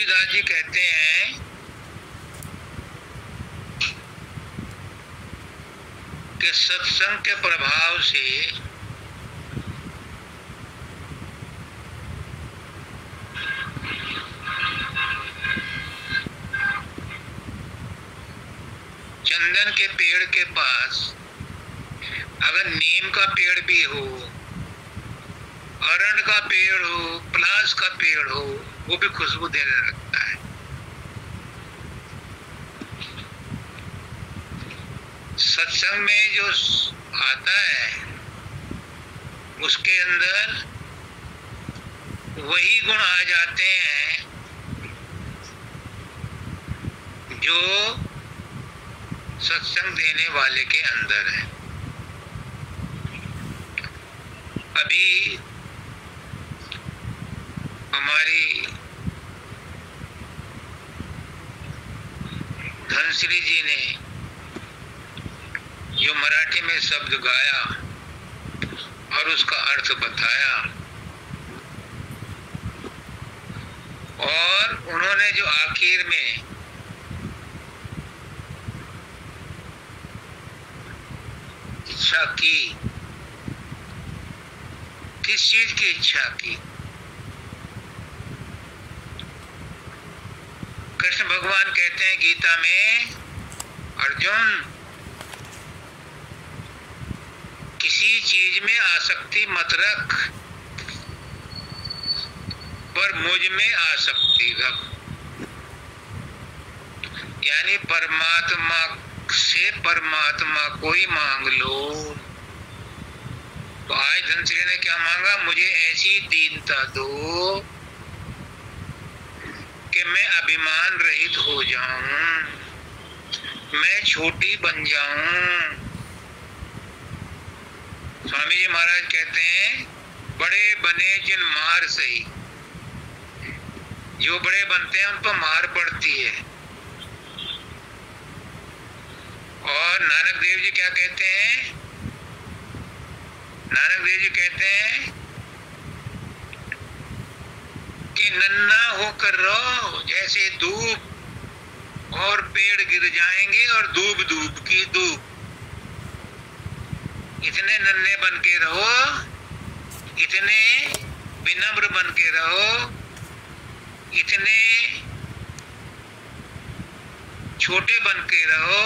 तुलसीदास जी कहते हैं कि सत्संग के प्रभाव से चंदन के पेड़ के पास अगर नीम का पेड़ भी हो, अरंड का पेड़ हो, पलास का पेड़ हो, वो भी खुशबू देने लगता है। सत्संग में जो आता है उसके अंदर वही गुण आ जाते हैं जो सत्संग देने वाले के अंदर है। अभी हमारी धनश्री जी ने जो मराठी में शब्द गाया और उसका अर्थ बताया, और उन्होंने जो आखिर में इच्छा की, किस चीज की इच्छा की? कृष्ण भगवान कहते हैं गीता में, अर्जुन किसी चीज में आसक्ति मत रख, पर मुझ में आसक्ति रख। यानी परमात्मा से परमात्मा को ही मांग लो। तो आज धनश्री ने क्या मांगा? मुझे ऐसी दीनता दो कि मैं अभिमान रहित हो जाऊं, मैं छोटी बन जाऊं। स्वामी जी महाराज कहते हैं, बड़े बने जिन मार सही। जो बड़े बनते हैं उन पर मार पड़ती है। और नानक देव जी क्या कहते हैं? नानक देव जी कहते हैं कि नन्हा होकर रहो जैसे धूप, और पेड़ गिर जाएंगे और धूप धूप की धूप। इतने नन्हे बन के रहो, इतने विनम्र बन के रहो, इतने छोटे बन के रहो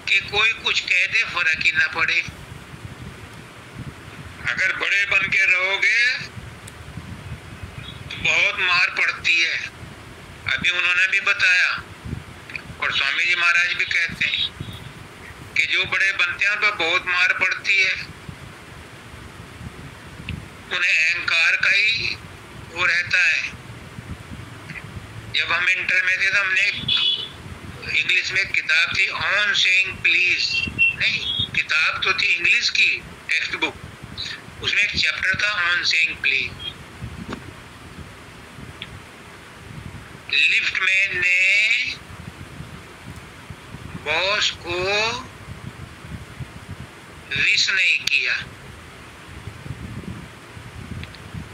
कि कोई कुछ कह दे फर्क ही ना पड़े। अगर बड़े बन के रहोगे तो बहुत मार पड़ती है। अभी उन्होंने भी बताया, और स्वामी जी महाराज भी कहते हैं कि जो बड़े बनते हैं उन पर बहुत मार पड़ती है। उन्हें अहंकार का ही वो रहता है। जब हम इंटर में थे तो हमने इंग्लिश में किताब थी ऑन सेइंग प्लीज, नहीं किताब तो थी इंग्लिश की टेक्स्ट बुक, उसमें एक चैप्टर था on saying please. Lift man ने बॉस को विश नहीं किया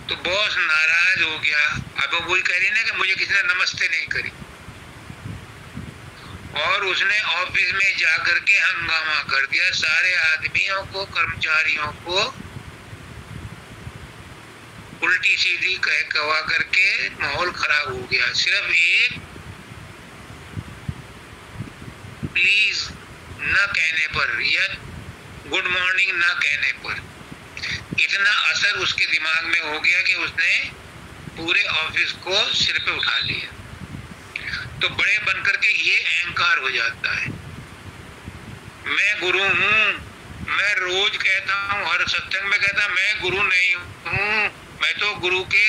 तो बॉस नाराज हो गया। अब वो कह रही ना कि मुझे किसी ने नमस्ते नहीं करी, और उसने ऑफिस में जाकर के हंगामा कर दिया। सारे आदमियों को, कर्मचारियों को उल्टी सीधी कह कवा करके माहौल खराब हो गया। सिर्फ एक प्लीज न कहने पर या गुड मॉर्निंग न कहने पर इतना असर उसके दिमाग में हो गया कि उसने पूरे ऑफिस को सिर पे उठा लिया। तो बड़े बनकर के ये अहंकार हो जाता है। मैं गुरु हूँ, मैं रोज कहता हूँ, हर सत्संग में कहता मैं गुरु नहीं हूँ, मैं तो गुरु के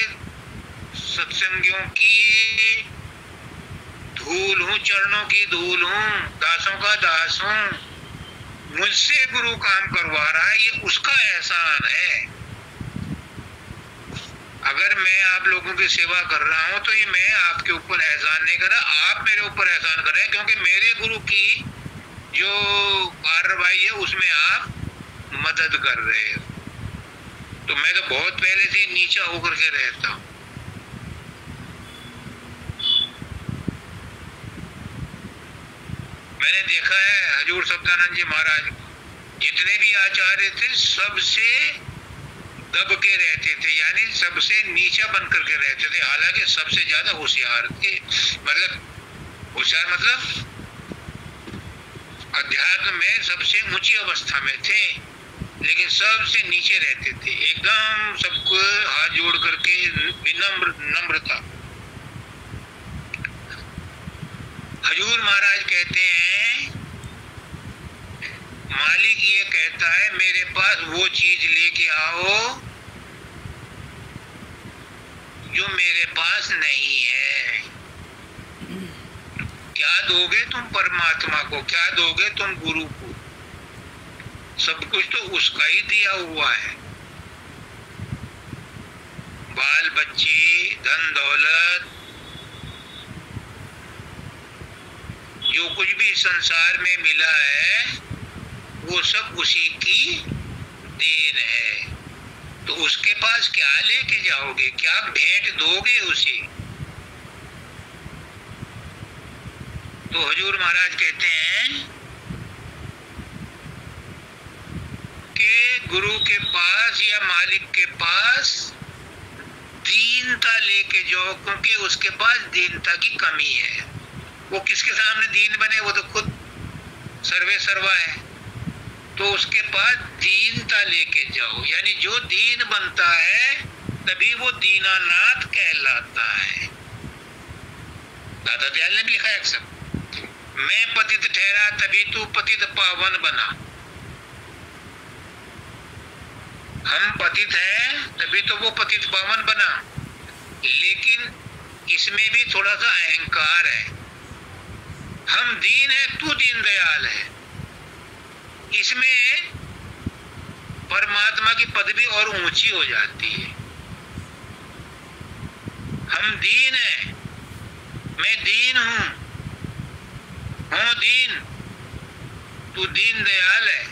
सत्संगियों की धूल हूँ, चरणों की धूल हूँ, दासों का दास हूँ। मुझसे गुरु काम करवा रहा है, ये उसका एहसान है। अगर मैं आप लोगों की सेवा कर रहा हूं तो ये मैं आपके ऊपर एहसान नहीं कर रहा, आप मेरे ऊपर एहसान कर रहे हैं, क्योंकि मेरे गुरु की जो कार्रवाई है उसमें आप मदद कर रहे हो। तो मैं तो बहुत पहले से नीचा होकर के रहता हूँ। मैंने देखा है हजूर सब्दानंद जी महाराज जितने भी आचार्य थे सबसे दब के रहते थे, यानी सबसे नीचा बन करके रहते थे, हालांकि सबसे ज्यादा होशियार थे। मतलब होशियार मतलब अध्यात्म में सबसे ऊंची अवस्था में थे, लेकिन सबसे नीचे रहते थे, एकदम सबको हाथ जोड़ करके विनम्र नम्रता। हजूर महाराज कहते हैं मालिक ये कहता है मेरे पास वो चीज लेके आओ जो मेरे पास नहीं है। क्या दोगे तुम परमात्मा को, क्या दोगे तुम गुरु को? सब कुछ तो उसका ही दिया हुआ है। बाल बच्चे, धन दौलत, जो कुछ भी संसार में मिला है वो सब उसी की देन है। तो उसके पास क्या लेके जाओगे, क्या भेंट दोगे उसे? तो हजूर महाराज कहते हैं कि गुरु के पास या मालिक के पास दीनता लेके जाओ, क्योंकि उसके पास दीनता की कमी है। वो किसके सामने दीन बने, वो तो खुद सर्वे सर्वा है। तो उसके पास दीनता लेके जाओ, यानी जो दीन बनता है तभी वो दीनानाथ कहलाता है। दादा दयाल ने भी लिखा है अक्सर, मैं पतित ठहरा तभी तू पतित पावन बना। हम पतित हैं तभी तो वो पतित पावन बना, लेकिन इसमें भी थोड़ा सा अहंकार है। हम दीन है, तू दीन दयाल है, इसमें परमात्मा की पदवी और ऊंची हो जाती है। हम दीन है, मैं दीन हूं, दीन, तू दीन दयाल है।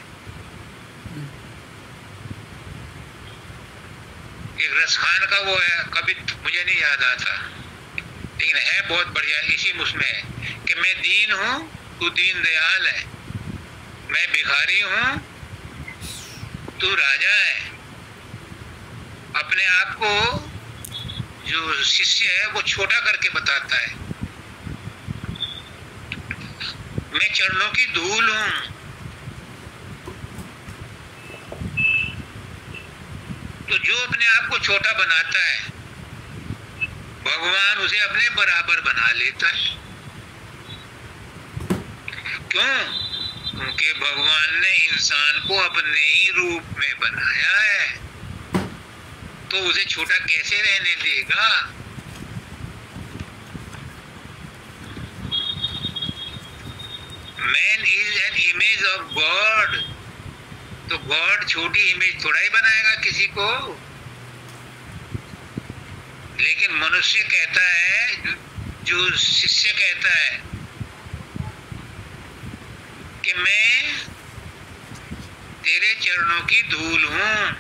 एक रसखान का वो है, कभी मुझे नहीं याद आता, लेकिन है बहुत बढ़िया, इसी उसमें है कि मैं दीन हूं, तू दीन दयाल है, मैं भिखारी हूं, तू राजा है। अपने आप को जो शिष्य है वो छोटा करके बताता है, मैं चरणों की धूल हूं। तो जो अपने आप को छोटा बनाता है भगवान उसे अपने बराबर बना लेता है। क्यों? क्योंकि भगवान ने इंसान को अपने ही रूप में बनाया है, तो उसे छोटा कैसे रहने देगा? Man is an image of God, तो गॉड छोटी इमेज थोड़ा ही बनाएगा किसी को। लेकिन मनुष्य कहता है, जो शिष्य कहता है कि मैं तेरे चरणों की धूल हूं,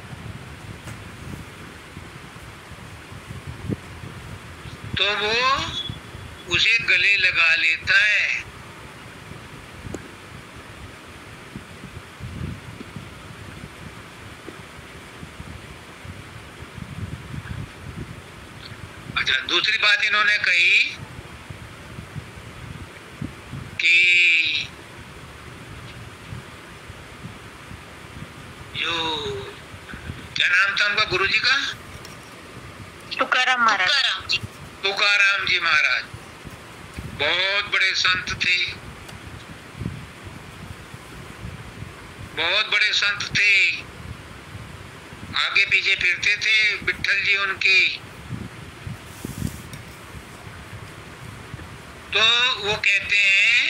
तो वो उसे गले लगा लेता है। अच्छा, दूसरी बात इन्होंने कही कि जो क्या नाम था उनका गुरुजी का? तुकाराम महाराज। तुकाराम जी महाराज बहुत बड़े संत थे, बहुत बड़े संत थे, आगे पीछे फिरते थे विठल जी उनके। तो वो कहते हैं,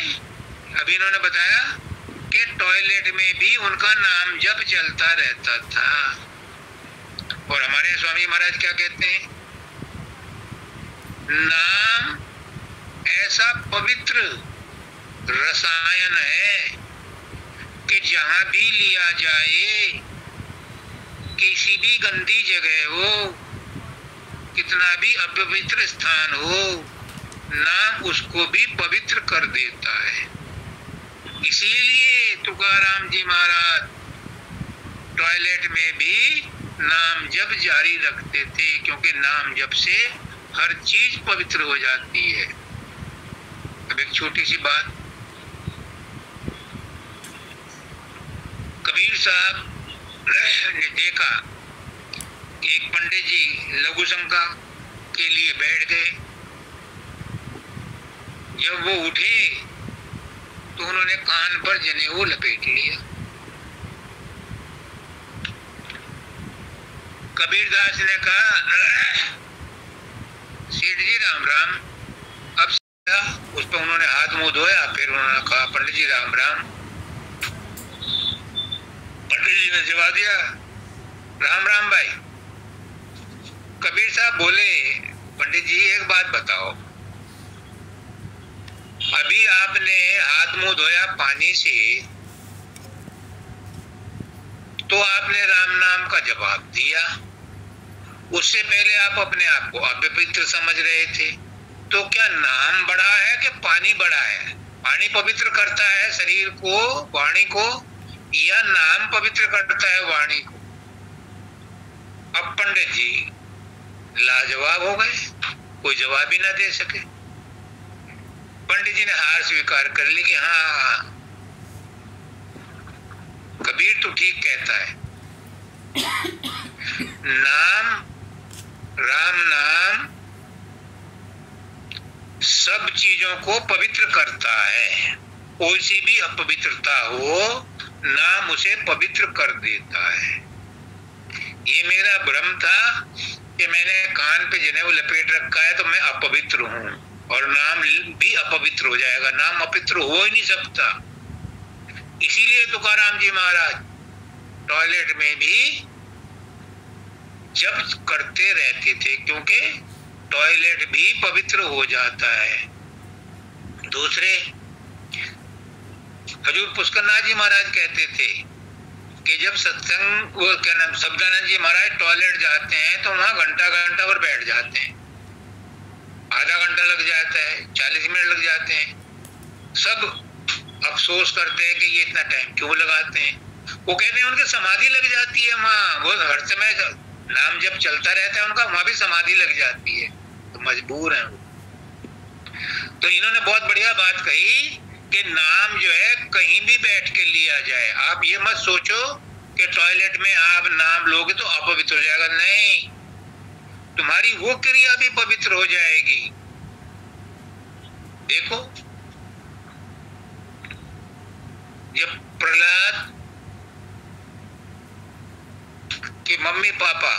अभी इन्होंने बताया कि टॉयलेट में भी उनका नाम जप चलता रहता था। और हमारे स्वामी महाराज क्या कहते हैं? नाम ऐसा पवित्र रसायन है कि जहां भी लिया जाए, किसी भी गंदी जगह हो, कितना भी अपवित्र स्थान हो, नाम उसको भी पवित्र कर देता है। इसीलिए तुकाराम जी महाराज टॉयलेट में भी नाम जप जारी रखते थे, क्योंकि नाम जप से हर चीज पवित्र हो जाती है। अब एक छोटी सी बात, कबीर साहब ने देखा एक पंडित जी लघु शंका के लिए बैठ गए। जब वो उठे तो उन्होंने कान पर जनेऊ लपेट लिया। कबीरदास ने कहा, सेठ जी राम राम। अब उस पर उन्होंने हाथ मुंह धोया, फिर उन्होंने कहा, पंडित जी राम राम। पंडित जी ने जवाब दिया, राम राम भाई। कबीर साहब बोले, पंडित जी एक बात बताओ, अभी आपने हाथ मुंह धोया पानी से, तो आपने राम नाम का जवाब दिया। उससे पहले आप अपने आप को अपवित्र समझ रहे थे। तो क्या नाम बड़ा है कि पानी बड़ा है? पानी पवित्र करता है शरीर को, वाणी को, या नाम पवित्र करता है वाणी को? अब पंडित जी लाजवाब हो गए, कोई जवाब ही ना दे सके। पंडित जी ने हार स्वीकार कर ली कि हाँ, कबीर तो ठीक कहता है, नाम, राम नाम सब चीजों को पवित्र करता है। कोई सी भी अपवित्रता हो, नाम उसे पवित्र कर देता है। ये मेरा भ्रम था कि मैंने कान पे जनेऊ लपेट रखा है तो मैं अपवित्र हूं, और नाम भी अपवित्र हो जाएगा। नाम अपवित्र हो ही नहीं सकता। इसीलिए तुकाराम जी महाराज टॉयलेट में भी जप करते रहते थे, क्योंकि टॉयलेट भी पवित्र हो जाता है। दूसरे, हजूर पुष्करनाथ जी महाराज कहते थे कि जब सत्संग, वो क्या नाम, शब्दानंद जी महाराज टॉयलेट जाते हैं तो वहां घंटा घंटा पर बैठ जाते हैं। आधा घंटा लग जाता है, 40 मिनट लग जाते हैं। सब अफसोस करते हैं कि ये इतना टाइम क्यों लगाते हैं। वो कहते हैं उनकी समाधि लग जाती है वहां, वो हर समय नाम जब चलता रहता है उनका, वहां भी समाधि लग जाती है, तो मजबूर है वो। तो इन्होंने बहुत बढ़िया बात कही कि नाम जो है कहीं भी बैठ के लिया जाए। आप ये मत सोचो कि टॉयलेट में आप नाम लोगे तो अपवित्र हो जाएगा, नहीं, तुम्हारी वो क्रिया भी पवित्र हो जाएगी। देखो, जब प्रहलाद के मम्मी पापा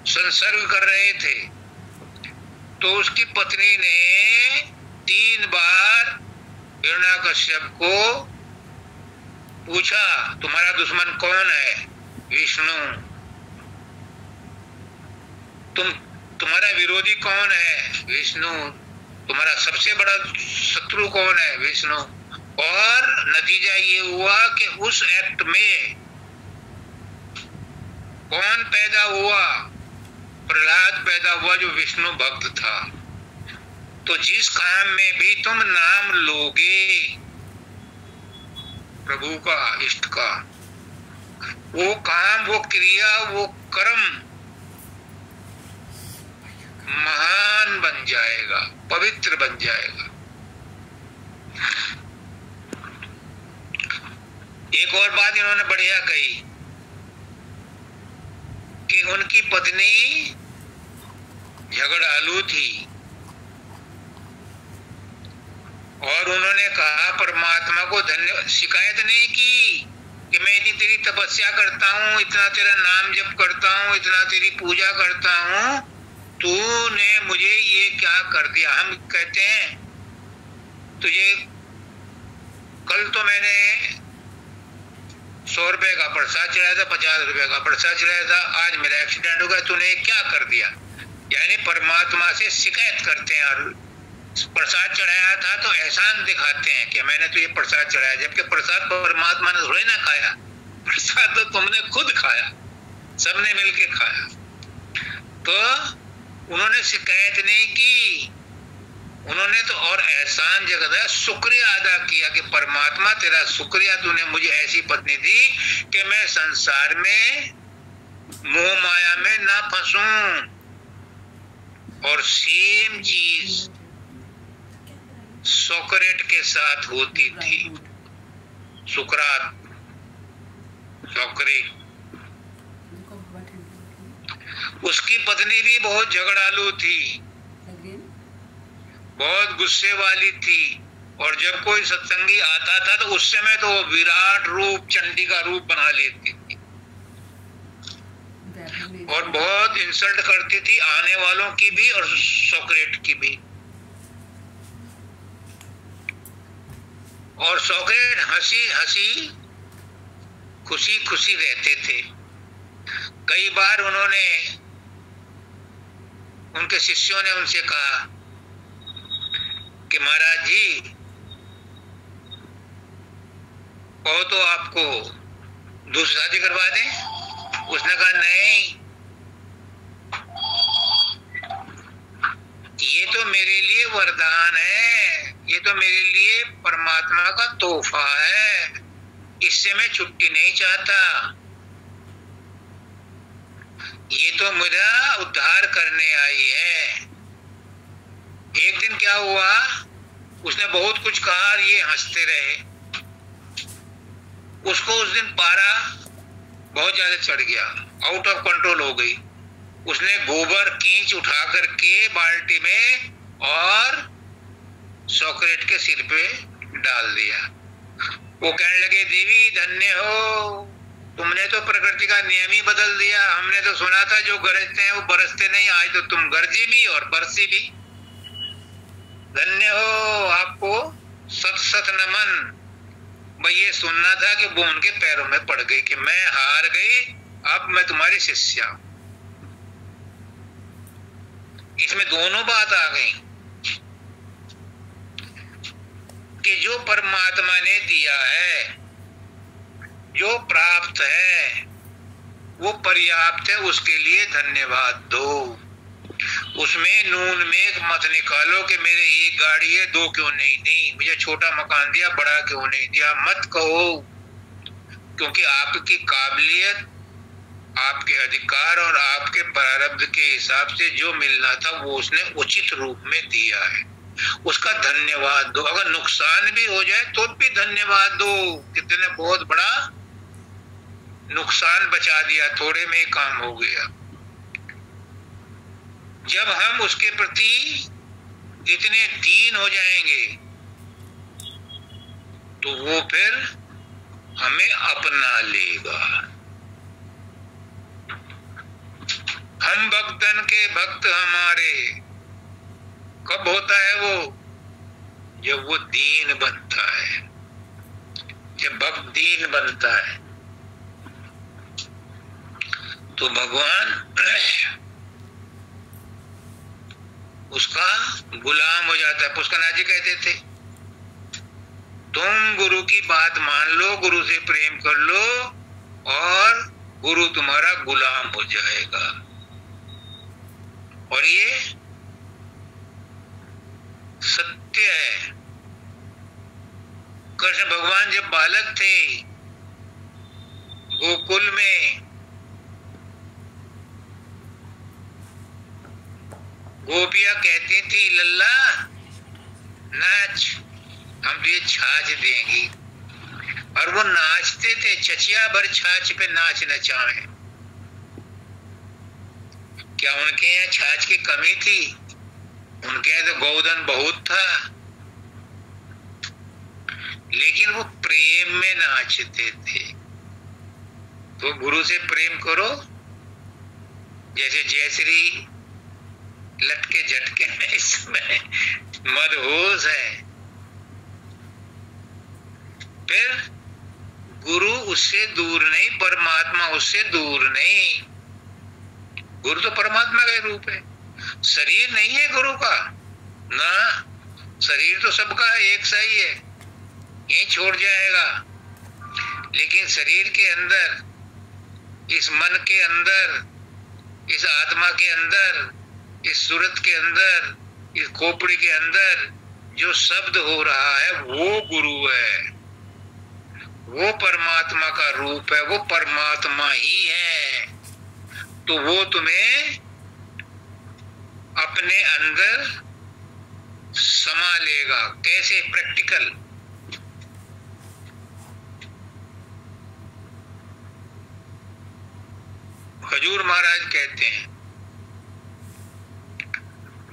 संसर्ग कर रहे थे तो उसकी पत्नी ने 3 बार हिरण्याकश्यप को पूछा, तुम्हारा दुश्मन कौन है? विष्णु। तुम्हारा विरोधी कौन है? विष्णु। तुम्हारा सबसे बड़ा शत्रु कौन है? विष्णु। और नतीजा ये हुआ कि उस एक्ट में कौन पैदा हुआ? प्रहलाद पैदा हुआ, जो विष्णु भक्त था। तो जिस काम में भी तुम नाम लोगे प्रभु का, इष्ट का, वो काम, वो क्रिया, वो कर्म महान बन जाएगा, पवित्र बन जाएगा। एक और बात इन्होंने बढ़िया कही कि उनकी पत्नी झगड़ालू थी और उन्होंने कहा परमात्मा को धन्यवाद, शिकायत नहीं की कि मैं इतनी तेरी तपस्या करता हूँ, इतना तेरा नाम जप करता हूँ, इतना तेरी पूजा करता हूँ, तूने मुझे ये क्या कर दिया। हम कहते हैं तुझे कल तो मैंने 100 रुपए का प्रसाद चढ़ाया था, 50 रुपए का प्रसाद चढ़ाया था, आज मेरा एक्सीडेंट हो गया, तूने क्या कर दिया। यानी परमात्मा से शिकायत करते हैं। और प्रसाद चढ़ाया था तो एहसान दिखाते हैं कि मैंने तुझे प्रसाद चढ़ाया, जबकि प्रसाद परमात्मा ने थोड़ी ना खाया, प्रसाद तो तुमने खुद खाया। सबने मिलके खाया। तो उन्होंने शिकायत नहीं की, उन्होंने तो और एहसान जताया, शुक्रिया अदा किया कि परमात्मा तेरा शुक्रिया, तूने मुझे ऐसी पत्नी दी कि मैं संसार में मोह माया में ना फंसूं। और सेम चीज सोक्रेट के साथ होती थी। सुकरात, सोक्रेट, उसकी पत्नी भी बहुत झगड़ालू थी, बहुत गुस्से वाली थी। और जब कोई सत्संगी आता था तो उस समय तो वो विराट रूप, चंडी का रूप बना लेती थी और बहुत इंसल्ट करती थी आने वालों की भी और सोक्रेट की भी। और सोक्रेट हंसी हंसी खुशी खुशी रहते थे। कई बार उन्होंने, उनके शिष्यों ने उनसे कहा कि महाराज जी कहो तो आपको दूसरी शादी करवा दें। उसने कहा नहीं, ये तो मेरे लिए वरदान है, ये तो मेरे लिए परमात्मा का तोहफा है, इससे मैं छुट्टी नहीं चाहता, ये तो मेरा उद्धार करने आई है। एक दिन क्या हुआ, उसने बहुत कुछ कहा, ये हंसते रहे। उसको उस दिन पारा बहुत ज्यादा चढ़ गया, आउट ऑफ कंट्रोल हो गई। उसने गोबर कींच उठा करके बाल्टी में और सोक्रेट के सिर पे डाल दिया। वो कहने लगे देवी धन्य हो, तुमने तो प्रकृति का नियम ही बदल दिया। हमने तो सुना था जो गरजते हैं वो बरसते नहीं, आज तो तुम गरजी भी और बरसी भी। धन्य हो, आपको सत सत नमन। भाई ये सुनना था कि वो उनके पैरों में पड़ गई कि मैं हार गई, अब मैं तुम्हारी शिष्या। इसमें दोनों बात आ गई कि जो परमात्मा ने दिया है, जो प्राप्त है वो पर्याप्त है, उसके लिए धन्यवाद दो। उसमें नून में मत निकालो कि मेरे एक गाड़ी है दो क्यों नहीं दी, मुझे छोटा मकान दिया बड़ा क्यों नहीं दिया, मत कहो। क्योंकि आपकी काबिलियत, आपके अधिकार और आपके प्रारब्ध के हिसाब से जो मिलना था वो उसने उचित रूप में दिया है, उसका धन्यवाद दो। अगर नुकसान भी हो जाए तो भी धन्यवाद दो, कितने बहुत बड़ा नुकसान बचा दिया, थोड़े में ही काम हो गया। जब हम उसके प्रति इतने दीन हो जाएंगे तो वो फिर हमें अपना लेगा। हम भक्तन के भक्त हमारे, कब होता है वो? जब वो दीन बनता है, जब भक्त दीन बनता है तो भगवान उसका गुलाम हो जाता है। पुष्करनाथ जी कहते थे तुम गुरु की बात मान लो, गुरु से प्रेम कर लो और गुरु तुम्हारा गुलाम हो जाएगा। और ये सत्य है। कृष्ण भगवान जब बालक थे गोकुल में, गोपियां कहती थी लल्ला नाच, हम तुझे छाछ देंगी। और वो नाचते थे, चचिया भर छाछ पे नाच नचावे। क्या उनके यहाँ छाछ की कमी थी? उनके यहाँ तो गोधन बहुत था, लेकिन वो प्रेम में नाचते थे। तो गुरु से प्रेम करो, जैसे जयश्री लटके झटके में इसमें मदहोश है। फिर गुरु उससे दूर नहीं, परमात्मा उससे दूर नहीं। गुरु तो परमात्मा का रूप है, शरीर नहीं है गुरु का ना। शरीर तो सबका है, एक सा ही है, यही छोड़ जाएगा। लेकिन शरीर के अंदर इस मन के अंदर, इस आत्मा के अंदर, इस सूरत के अंदर, इस खोपड़ी के अंदर जो शब्द हो रहा है वो गुरु है, वो परमात्मा का रूप है, वो परमात्मा ही है। तो वो तुम्हें अपने अंदर समा लेगा। कैसे? प्रैक्टिकल। हजूर महाराज कहते हैं,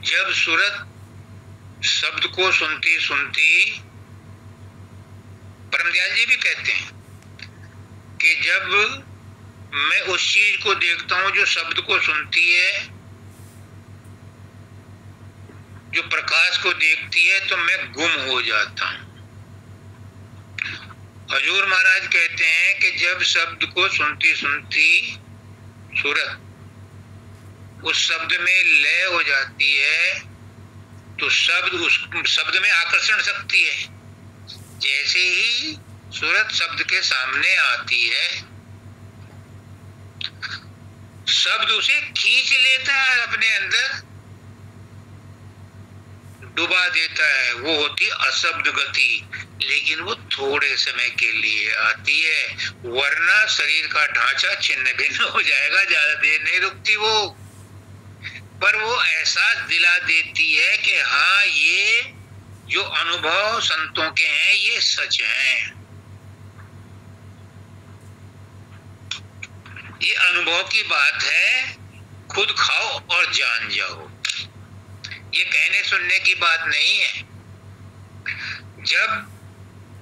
जब सूरत शब्द को सुनती सुनती, परमदयाल जी भी कहते हैं कि जब मैं उस चीज को देखता हूं जो शब्द को सुनती है, जो प्रकाश को देखती है, तो मैं गुम हो जाता हूं। हजूर महाराज कहते हैं कि जब शब्द को सुनती सुनती सूरत उस शब्द में लय हो जाती है, तो शब्द उस शब्द में आकर्षण शक्ति है। जैसे ही सूरत शब्द के सामने आती है, शब्द उसे खींच लेता है, अपने अंदर डुबा देता है। वो होती अशब्द गति, लेकिन वो थोड़े समय के लिए आती है, वरना शरीर का ढांचा छिन्न भिन्न हो जाएगा, ज्यादा देर नहीं रुकती वो। पर वो एहसास दिला देती है कि हाँ, ये जो अनुभव संतों के हैं ये सच हैं। ये अनुभव की बात है, खुद खाओ और जान जाओ। ये कहने सुनने की बात नहीं है। जब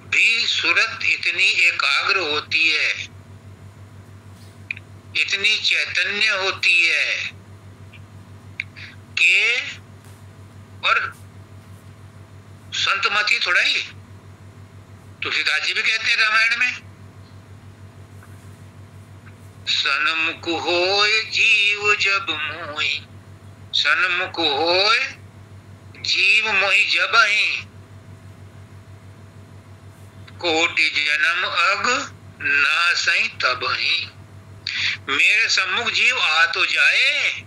भी सूरत इतनी एकाग्र होती है, इतनी चैतन्य होती है कि, और संत मती थोड़ा ही, तुलसीदास जी भी कहते हैं रामायण में, सन्मुख होय जीव जब मोहि, सन्मुख होय जीव मोहि जबहि, कोटि जन्म अग नासई तबहि। मेरे सम्मुख जीव आ तो जाए,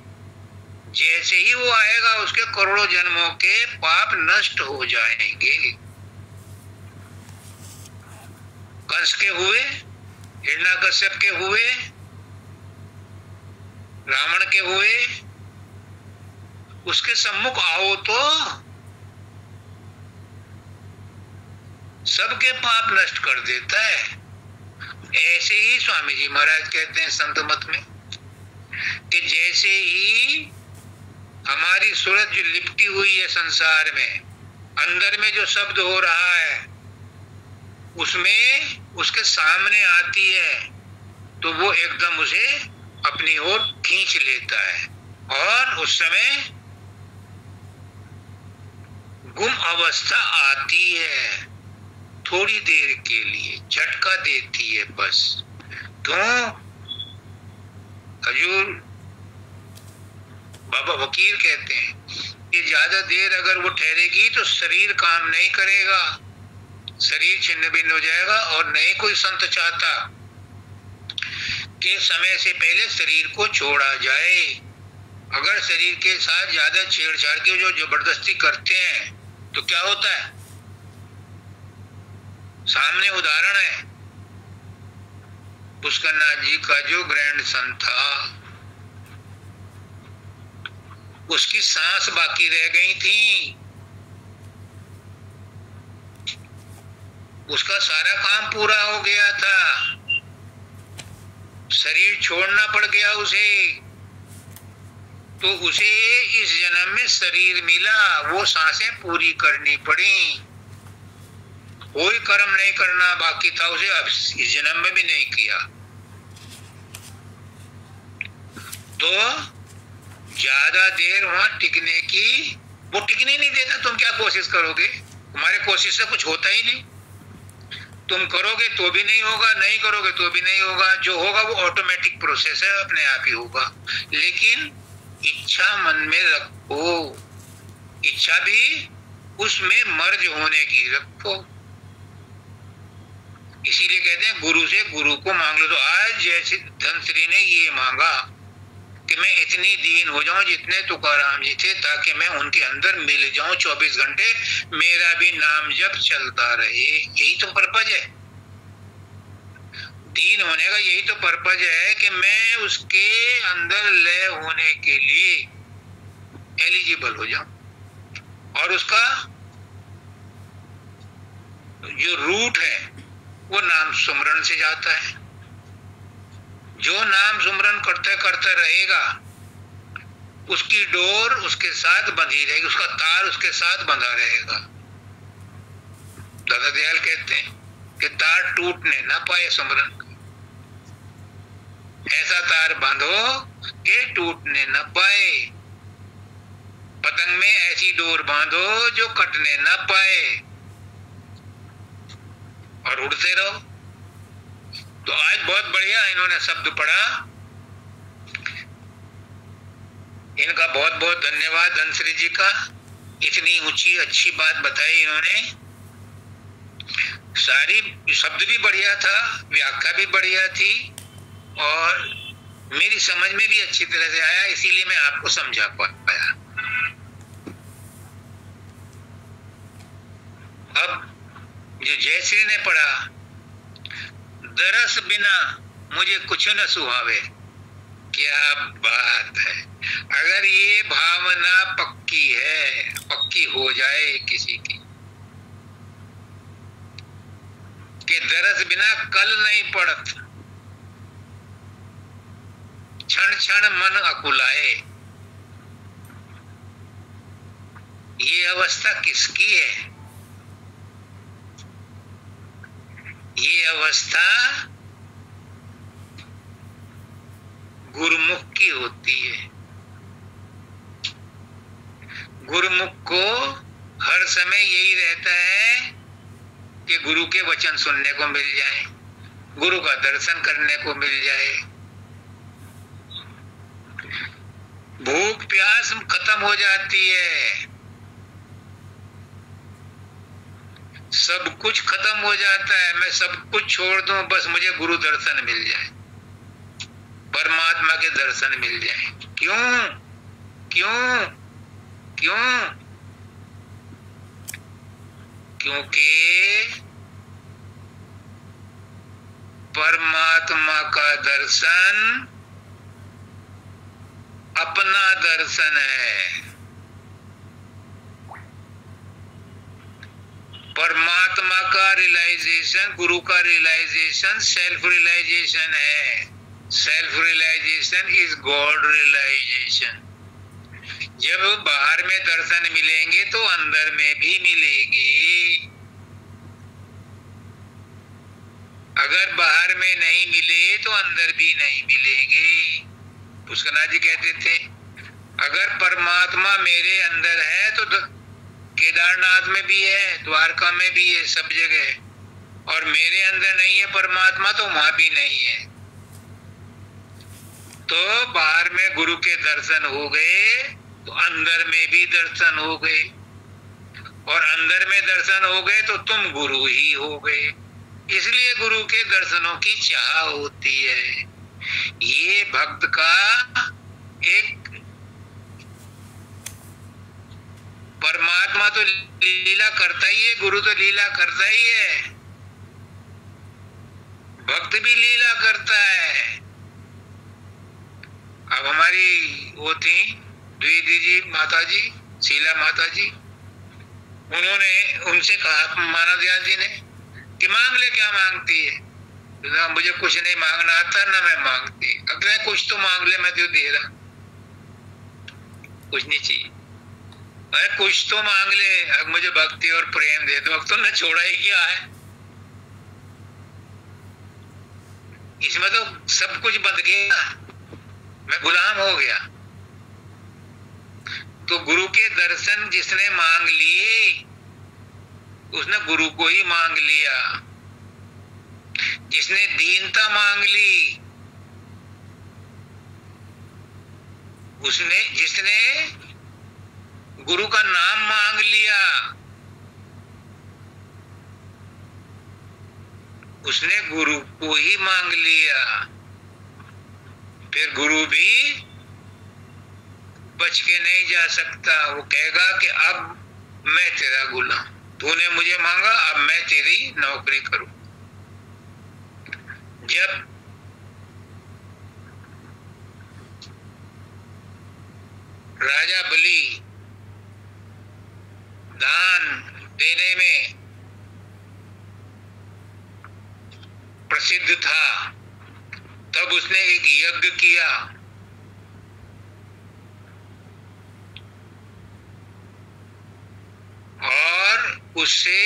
जैसे ही वो आएगा उसके करोड़ों जन्मों के पाप नष्ट हो जाएंगे। कंस के हुए, हिरण्याकश्यप के हुए, रावण के हुए, उसके सम्मुख आओ तो सबके पाप नष्ट कर देता है। ऐसे ही स्वामी जी महाराज कहते हैं संत मत में कि जैसे ही हमारी सूरत जो लिपटी हुई है संसार में, अंदर में जो शब्द हो रहा है उसमें उसके सामने आती है, तो वो एकदम उसे अपनी ओर खींच लेता है, और उस समय गुम अवस्था आती है, थोड़ी देर के लिए झटका देती है बस। तो हजूर बाबा फकीर कहते हैं कि ज्यादा देर अगर वो ठहरेगी तो शरीर काम नहीं करेगा, शरीर छिन्न भिन्न हो जाएगा। और नहीं कोई संत चाहता कि समय से पहले शरीर को छोड़ा जाए। अगर शरीर के साथ ज्यादा छेड़छाड़ की जो जबरदस्ती करते हैं तो क्या होता है? सामने उदाहरण है पुष्करनाथ जी का, जो ग्रैंड सन था, उसकी सांस बाकी रह गई थी, उसका सारा काम पूरा हो गया था, शरीर छोड़ना पड़ गया उसे, तो उसे इस जन्म में शरीर मिला, वो सांसें पूरी करनी पड़ी। कोई कर्म नहीं करना बाकी था उसे, अब इस जन्म में भी नहीं किया। तो ज्यादा देर वहां टिकने की, वो टिकने नहीं देता। तुम क्या कोशिश करोगे? तुम्हारे कोशिश से कुछ होता ही नहीं। तुम करोगे तो भी नहीं होगा, नहीं करोगे तो भी नहीं होगा। जो होगा वो ऑटोमेटिक प्रोसेस है, अपने आप ही होगा। लेकिन इच्छा मन में रखो, इच्छा भी उसमें मर्ज होने की रखो। इसीलिए कहते हैं गुरु से गुरु को मांग लो। तो आज जैसे धनश्री ने ये मांगा कि मैं इतनी दीन हो जाऊं जितने तुकाराम जी थे, ताकि मैं उनके अंदर मिल जाऊं 24 घंटे, मेरा भी नाम जब चलता रहे। यही तो पर्पज है दीन होने का, यही तो पर्पज है कि मैं उसके अंदर लय होने के लिए एलिजिबल हो जाऊं। और उसका जो रूट है वो नाम सुमरन से जाता है। जो नाम सुमरन करते करते रहेगा उसकी डोर उसके साथ बंधी रहेगी, उसका तार उसके साथ बंधा रहेगा। दादा दयाल कहते हैं कि तार टूटने ना पाए सुमरन का, ऐसा तार बांधो कि टूटने ना पाए। पतंग में ऐसी डोर बांधो जो कटने ना पाए और उड़ते रहो। तो आज बहुत बढ़िया इन्होंने शब्द पढ़ा, इनका बहुत बहुत धन्यवाद धनश्री जी का। इतनी ऊंची अच्छी बात बताई इन्होंने, सारी शब्द भी बढ़िया था, व्याख्या भी बढ़िया थी और मेरी समझ में भी अच्छी तरह से आया, इसीलिए मैं आपको समझा पाया। अब जो जयश्री ने पढ़ा, दरस बिना मुझे कुछ न सुहावे, क्या बात है। अगर ये भावना पक्की है, पक्की हो जाए किसी की कि दरस बिना कल नहीं पड़त, क्षण क्षण मन अकुलाए, ये अवस्था किसकी है? ये अवस्था गुरुमुख की होती है। गुरुमुख को हर समय यही रहता है कि गुरु के वचन सुनने को मिल जाए, गुरु का दर्शन करने को मिल जाए। भूख प्यास खत्म हो जाती है, सब कुछ खत्म हो जाता है, मैं सब कुछ छोड़ दूं, बस मुझे गुरु दर्शन मिल जाए, परमात्मा के दर्शन मिल जाए। क्यों क्यों क्यों? क्योंकि परमात्मा का दर्शन अपना दर्शन है। परमात्मा का रियलाइजेशन, गुरु का रियलाइजेशन सेल्फ रियलाइजेशन है। Self realisation is God realisation. जब बाहर में दर्शन मिलेंगे तो अंदर में भी मिलेगी। अगर बाहर में नहीं मिले तो अंदर भी नहीं मिलेंगे। पुष्करनाथ जी कहते थे, अगर परमात्मा मेरे अंदर है तो केदारनाथ में भी है, द्वारका में भी है, सब जगह। और मेरे अंदर नहीं है परमात्मा तो वहां भी नहीं है। तो बाहर में गुरु के दर्शन हो गए तो अंदर में भी दर्शन हो गए, और अंदर में दर्शन हो गए तो तुम गुरु ही हो गए। इसलिए गुरु के दर्शनों की चाह होती है। ये भक्त का एक, परमात्मा तो लीला करता ही है, गुरु तो लीला करता ही है, भक्त भी लीला करता है। अब हमारी वो थी द्विवेदी जी माता जी, शीला माता जी, उन्होंने उनसे कहा मानव दयाल जी ने कि मांग ले, क्या मांगती है? तो मुझे कुछ नहीं मांगना आता, ना मैं मांगती। अगर कुछ तो मांग ले, मैं तो दे रहा, कुछ नहीं चाहिए। अरे कुछ तो मांग ले, अब मुझे भक्ति और प्रेम दे दो। अब तो न छोड़ा ही क्या है, इसमें तो सब कुछ बंद गया, मैं गुलाम हो गया। तो गुरु के दर्शन जिसने मांग लिए उसने गुरु को ही मांग लिया। जिसने दीनता मांग ली, उसने, जिसने गुरु का नाम मांग लिया, उसने गुरु को ही मांग लिया। फिर गुरु भी बच के नहीं जा सकता। वो कहेगा कि अब मैं तेरा गुलाम, तूने मुझे मांगा, अब मैं तेरी नौकरी करूं। जब राजा बलि दान देने में प्रसिद्ध था, तब उसने एक यज्ञ किया। और उससे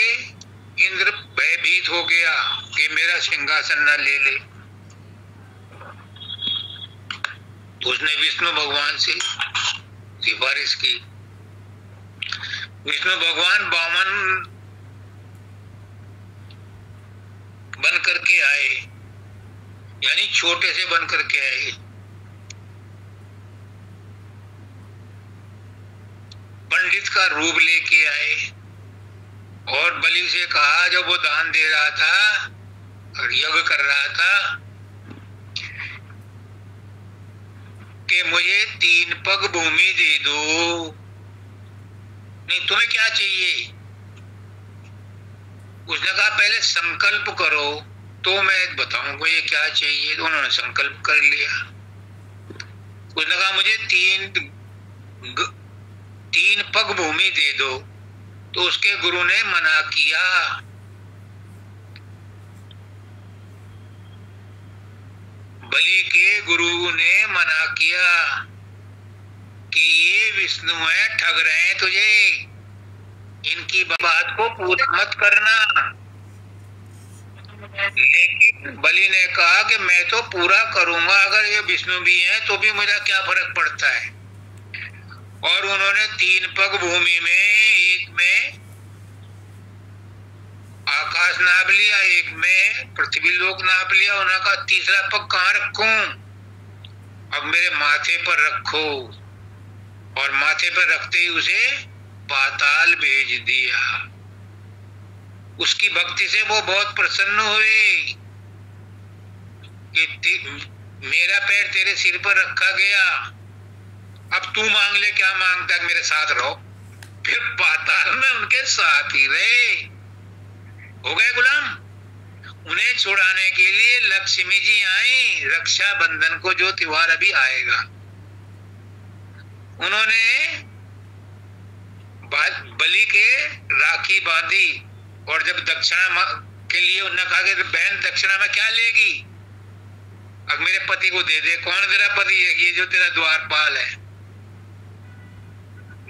इंद्र भयभीत हो गया कि मेरा सिंहासन न ले ले। तो उसने विष्णु भगवान से सिफारिश की। विष्णु भगवान बामन बन करके आए, यानी छोटे से बन करके आए। पंडित का रूप लेके आए और बलि से कहा, जब वो दान दे रहा था और यज्ञ कर रहा था, कि मुझे 3 पग भूमि दे दो। नहीं, तुम्हें क्या चाहिए? उसने कहा पहले संकल्प करो तो मैं बताऊंगा ये क्या चाहिए। तो उन्होंने संकल्प कर लिया। उसने कहा मुझे 3 पग भूमि दे दो। तो उसके गुरु ने मना किया। बलि के गुरु ने मना किया कि ये विष्णु है, ठग रहे हैं तुझे, इनकी बात को पूरा मत करना। लेकिन बलि ने कहा कि मैं तो पूरा करूंगा, अगर ये विष्णु भी हैं तो भी मुझे क्या फर्क पड़ता है। और उन्होंने 3 पग भूमि में, एक में आकाश नाप लिया, एक में पृथ्वी लोक नाप लिया। उन्होंने कहा तीसरा पग कहाँ रखूं? अब मेरे माथे पर रखो। और माथे पर रखते ही उसे पाताल भेज दिया। उसकी भक्ति से वो बहुत प्रसन्न हुए कि मेरा पैर तेरे सिर पर रखा गया, अब तू मांग ले, क्या मांगता है, मेरे साथ रहो। फिर पाताल में उनके साथ ही रहे, हो गए गुलाम। उन्हें छुड़ाने के लिए लक्ष्मी जी आई। रक्षाबंधन को जो त्योहार अभी आएगा, उन्होंने बलि के राखी बांधी। और जब दक्षिणा के लिए उन्होंने कहा कि बहन दक्षिणा में क्या लेगी? अब मेरे पति को दे दे। कौन तेरा पति है? ये जो तेरा द्वारपाल है।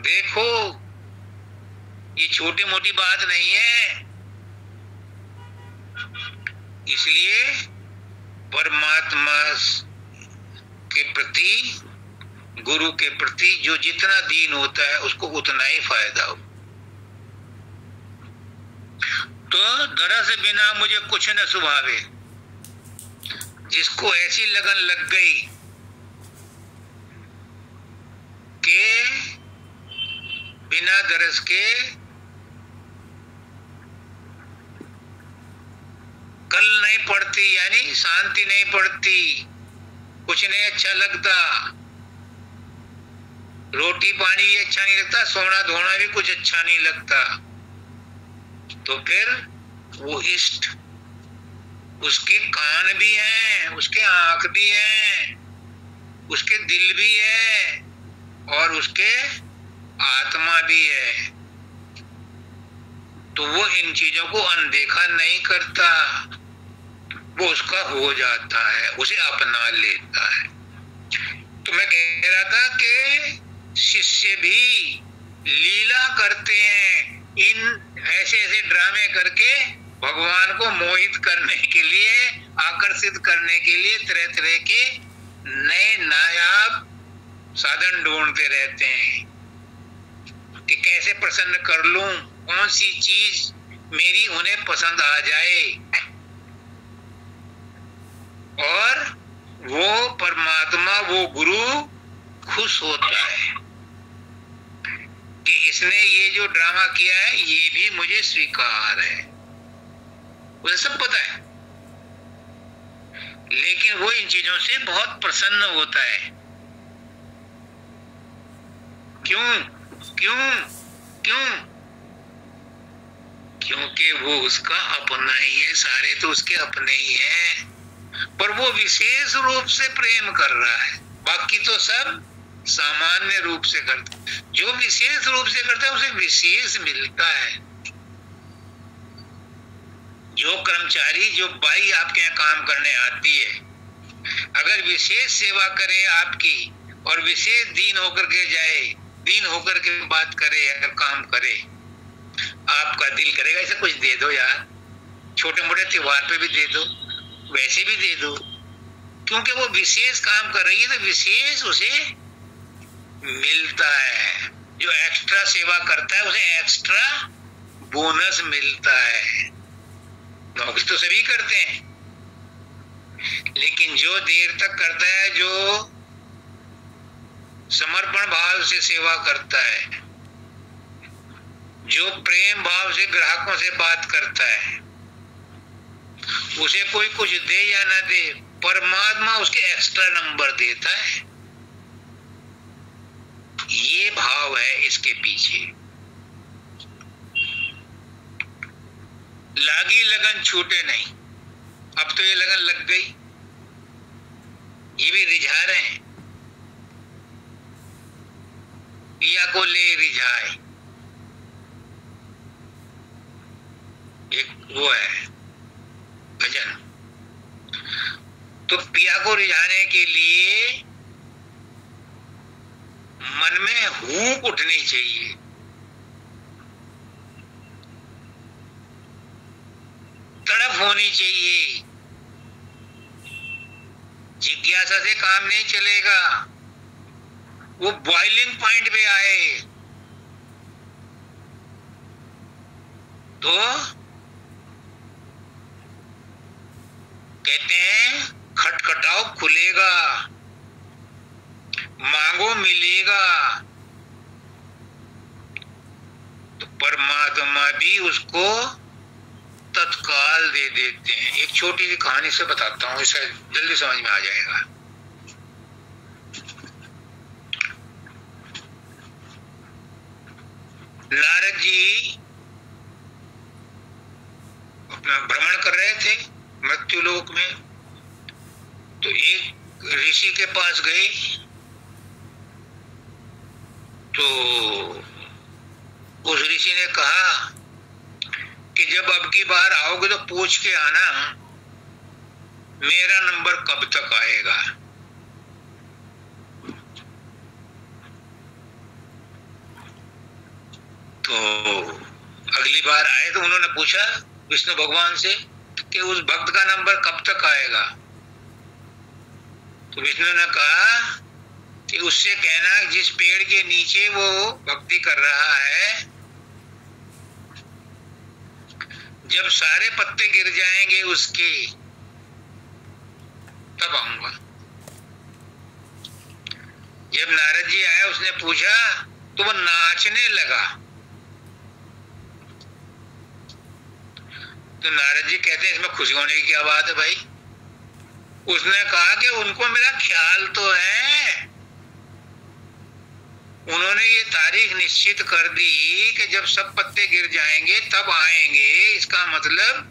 देखो, ये छोटी मोटी बात नहीं है। इसलिए परमात्मा के प्रति, गुरु के प्रति जो जितना दीन होता है उसको उतना ही फायदा हो। तो दरस बिना मुझे कुछ न सुभावे। जिसको ऐसी लगन लग गई कि बिना दरस के कल नहीं पड़ती, यानी शांति नहीं पड़ती, कुछ नहीं अच्छा लगता, रोटी पानी भी अच्छा नहीं लगता, सोना धोना भी कुछ अच्छा नहीं लगता, तो फिर वो इष्ट, उसके कान भी हैं, उसके आंख भी हैं, उसके दिल भी है और उसके आत्मा भी है। तो वो इन चीजों को अनदेखा नहीं करता, वो उसका हो जाता है, उसे अपना लेता है। तो मैं कह रहा था कि शिष्य भी लीला करते हैं, इन ऐसे ऐसे ड्रामे करके भगवान को मोहित करने के लिए, आकर्षित करने के लिए तरह तरह के नए नायाब साधन ढूंढते रहते हैं कि कैसे प्रसन्न कर लूं, कौन सी चीज मेरी उन्हें पसंद आ जाए। और वो परमात्मा, वो गुरु खुश होता है कि इसने ये जो ड्रामा किया है ये भी मुझे स्वीकार है। उसे सब पता है लेकिन वो इन चीजों से बहुत प्रसन्न होता है। क्यों क्यों क्यों? क्योंकि वो उसका अपना ही है, सारे तो उसके अपने ही हैं, पर वो विशेष रूप से प्रेम कर रहा है, बाकी तो सब सामान्य रूप से करता है। जो विशेष रूप से करता है उसे विशेष मिलता है। जो कर्मचारी, जो बाई आपके यहाँ काम करने आती है, अगर विशेष सेवा करे आपकी और विशेष दीन होकर के जाए, दीन होकर के बात करे, अगर काम करे, आपका दिल करेगा इसे कुछ दे दो यार, छोटे मोटे त्योहार पे भी दे दो, वैसे भी दे दो, क्योंकि वो विशेष काम कर रही है तो विशेष उसे मिलता है। जो एक्स्ट्रा सेवा करता है उसे एक्स्ट्रा बोनस मिलता है। नौकरी तो सभी करते हैं, लेकिन जो देर तक करता है, जो समर्पण भाव से सेवा करता है, जो प्रेम भाव से ग्राहकों से बात करता है, उसे कोई कुछ दे या ना दे, परमात्मा उसके एक्स्ट्रा नंबर देता है। ये भाव है इसके पीछे। लागी लगन छूटे नहीं। अब तो ये लगन लग गई, ये भी रिझा रहे हैं, पिया को ले रिझाए, एक वो है भजन। तो पिया को रिझाने के लिए मन में हूक उठनी चाहिए, तड़प होनी चाहिए। जिज्ञासा से काम नहीं चलेगा, वो बॉइलिंग पॉइंट पे आए तो कहते हैं खटखटाओ खुलेगा, मांगो मिलेगा। तो परमात्मा भी उसको तत्काल दे देते हैं। एक छोटी सी कहानी से बताता हूँ, इसे जल्दी समझ में आ जाएगा। नारद जी अपना भ्रमण कर रहे थे मृत्यु लोक में, तो एक ऋषि के पास गए। तो उस ऋषि ने कहा कि जब अब की बार आओगे तो पूछ के आना मेरा नंबर कब तक आएगा। तो अगली बार आए तो उन्होंने पूछा विष्णु भगवान से कि उस भक्त का नंबर कब तक आएगा। तो विष्णु ने कहा कि उससे कहना जिस पेड़ के नीचे वो भक्ति कर रहा है, जब सारे पत्ते गिर जाएंगे उसके, तब आऊंगा। जब नारद जी आए, उसने पूछा तो वो नाचने लगा। तो नारद जी कहते हैं इसमें खुशी होने की क्या बात है भाई। उसने कहा कि उनको मेरा ख्याल तो है, उन्होंने ये तारीख निश्चित कर दी कि जब सब पत्ते गिर जाएंगे तब आएंगे, इसका मतलब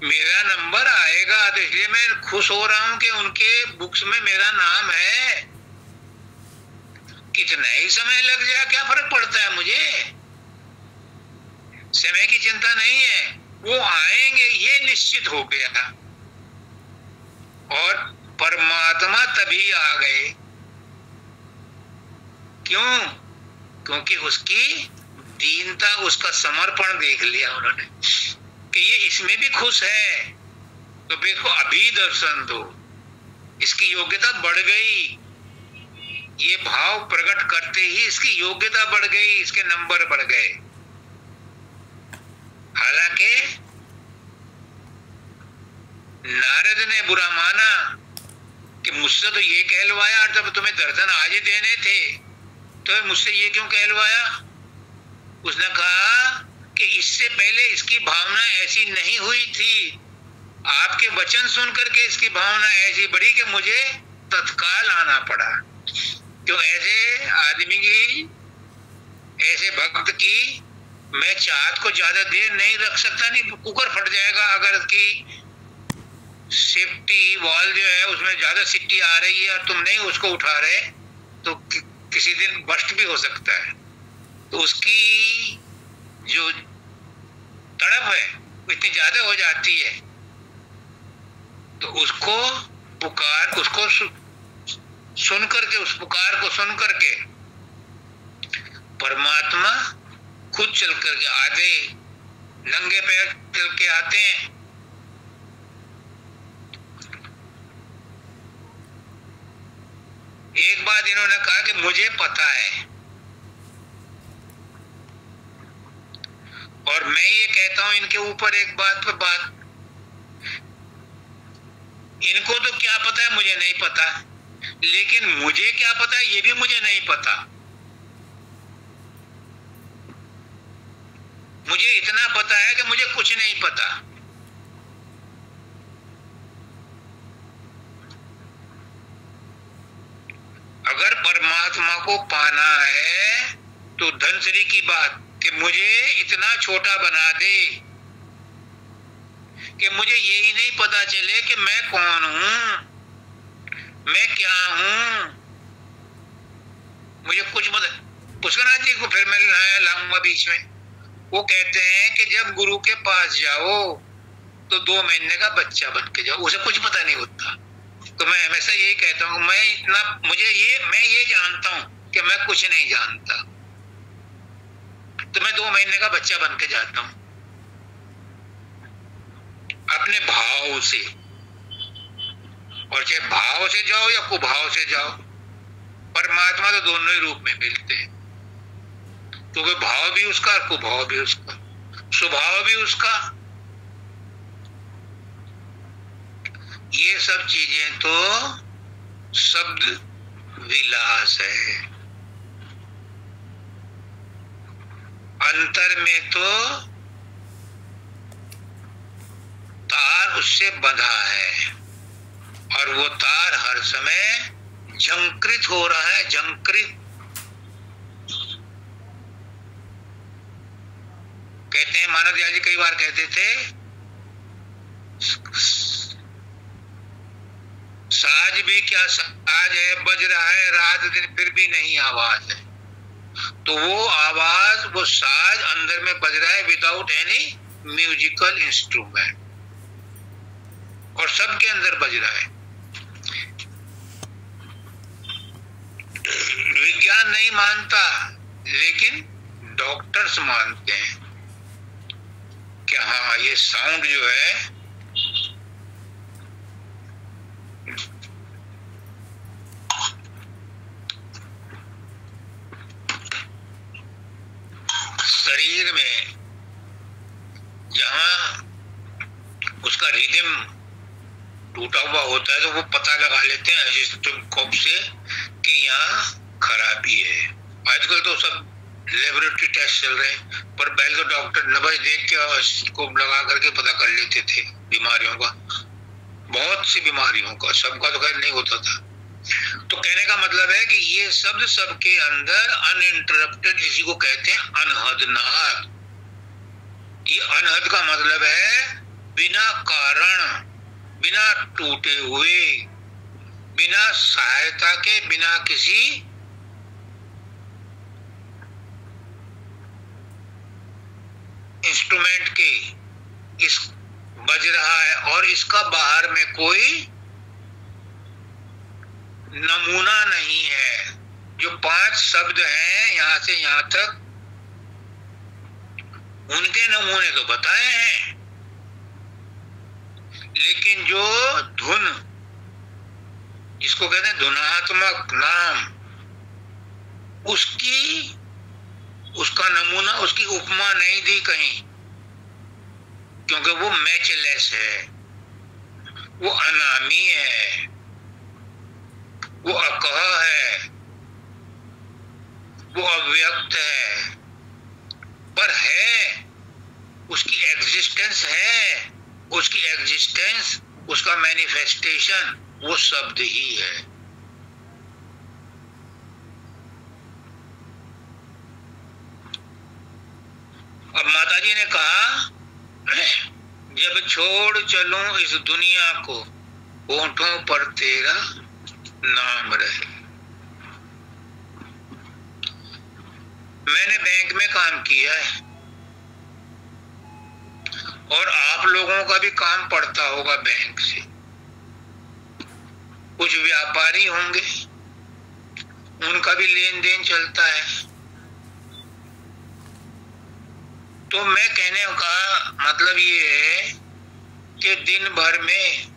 मेरा नंबर आएगा। तो इसलिए मैं खुश हो रहा हूं कि उनके बुक्स में मेरा नाम है। कितना ही समय लग जाए क्या फर्क पड़ता है मुझे, समय की चिंता नहीं है, वो आएंगे ये निश्चित हो गया। और परमात्मा तभी आ गए। क्यों? क्योंकि उसकी दीनता, उसका समर्पण देख लिया उन्होंने कि ये इसमें भी खुश है, तो फिर इसको अभी दर्शन दो। इसकी योग्यता बढ़ गई, ये भाव प्रकट करते ही इसकी योग्यता बढ़ गई, इसके नंबर बढ़ गए। हालांकि नारद ने बुरा माना कि मुझसे तो ये कहलवाया, जब तुम्हें दर्शन आज ही देने थे तो मुझसे ये क्यों कहलवाया। उसने कहा कि इससे पहले इसकी भावना ऐसी नहीं हुई थी, आपके वचन सुन करके इसकी भावना ऐसी बढ़ी कि मुझे तत्काल आना पड़ा। तो ऐसे आदमी की, ऐसे भक्त की मैं चाहत को ज्यादा देर नहीं रख सकता, नहीं कुकर फट जाएगा। अगर उसकी सेफ्टी वॉल जो है उसमें ज्यादा सिट्टी आ रही है और तुम नहीं उसको उठा रहे तो किसी दिन बस्ट भी हो सकता है। तो उसकी जो तड़प है वो इतनी ज्यादा हो जाती है, तो उसको सुन करके, उस पुकार को सुन करके परमात्मा खुद चल करके आधे नंगे पैर चल के आते हैं। एक बात इन्होंने कहा कि मुझे पता है, और मैं ये कहता हूं इनके ऊपर एक बात पर बात, इनको तो क्या पता है मुझे नहीं पता, लेकिन मुझे क्या पता है ये भी मुझे नहीं पता। मुझे इतना पता है कि मुझे कुछ नहीं पता। अगर परमात्मा को पाना है तो धनश्री की बात कि मुझे इतना छोटा बना दे कि मुझे यही नहीं पता चले कि मैं कौन हूं, मैं क्या हूं, मुझे कुछ पुष्करनाथ जी को फिर मैं लाऊंगा बीच में। वो कहते हैं कि जब गुरु के पास जाओ तो 2 महीने का बच्चा बन के जाओ, उसे कुछ पता नहीं होता। तो मैं हमेशा यही कहता हूँ, मैं ये जानता हूँ कि मैं कुछ नहीं जानता, तो मैं 2 महीने का बच्चा बन के जाता हूँ अपने भाव से। और चाहे भाव से जाओ या कुभाव से जाओ, परमात्मा तो दोनों ही रूप में मिलते हैं, क्योंकि भाव भी उसका और कुभाव भी उसका, स्वभाव भी उसका। ये सब चीजें तो शब्द विलास है, अंतर में तो तार उससे बंधा है और वो तार हर समय झंकृत हो रहा है, झंकृत। कहते हैं मानव दयाल जी कई बार कहते थे, साज भी क्या साज है, बज रहा है रात दिन फिर भी नहीं आवाज है। तो वो आवाज, वो साज अंदर में बज रहा है विदाउट एनी म्यूजिकल इंस्ट्रूमेंट, और सबके अंदर बज रहा है। विज्ञान नहीं मानता, लेकिन डॉक्टर्स मानते हैं कि हाँ ये साउंड जो है शरीर में जहां उसका रिदम टूटा हुआ होता है तो वो पता लगा लेते हैं स्टेथोस्कोप से कि यहाँ खराबी है। आजकल तो सब लेबोरेटरी टेस्ट चल रहे हैं, पर पहले तो डॉक्टर नब्ज देख के स्कोप लगा करके पता कर लेते थे बीमारियों का, बहुत सी बीमारियों का, सबका तो खैर नहीं होता था। तो कहने का मतलब है कि ये शब्द सबके अंदर अनइंटरप्टेड, इसी को कहते हैं अनहद नाद। ये अनहद का मतलब है बिना कारण, बिना टूटे हुए, बिना सहायता के, बिना किसी इंस्ट्रूमेंट के इस बज रहा है, और इसका बाहर में कोई नमूना नहीं है। जो 5 शब्द हैं यहां से यहां तक, उनके नमूने तो बताए हैं, लेकिन जो धुन, जिसको कहते हैं धुनात्मक नाम, उसका नमूना, उसकी उपमा नहीं दी कहीं, क्योंकि वो मैचलेस है, वो अनामी है, वो अकह है, वो अव्यक्त है, पर है, उसकी एग्जिस्टेंस है, उसकी एग्जिस्टेंस, उसका मैनिफेस्टेशन वो शब्द ही है। अब माताजी ने कहा, जब छोड़ चलूं इस दुनिया को, होठों पर तेरा नाम रहे। मैंने बैंक में काम किया है और आप लोगों का भी काम पड़ता होगा बैंक से। कुछ व्यापारी होंगे, उनका भी लेन देन चलता है। तो मैं कहने का मतलब ये है कि दिन भर में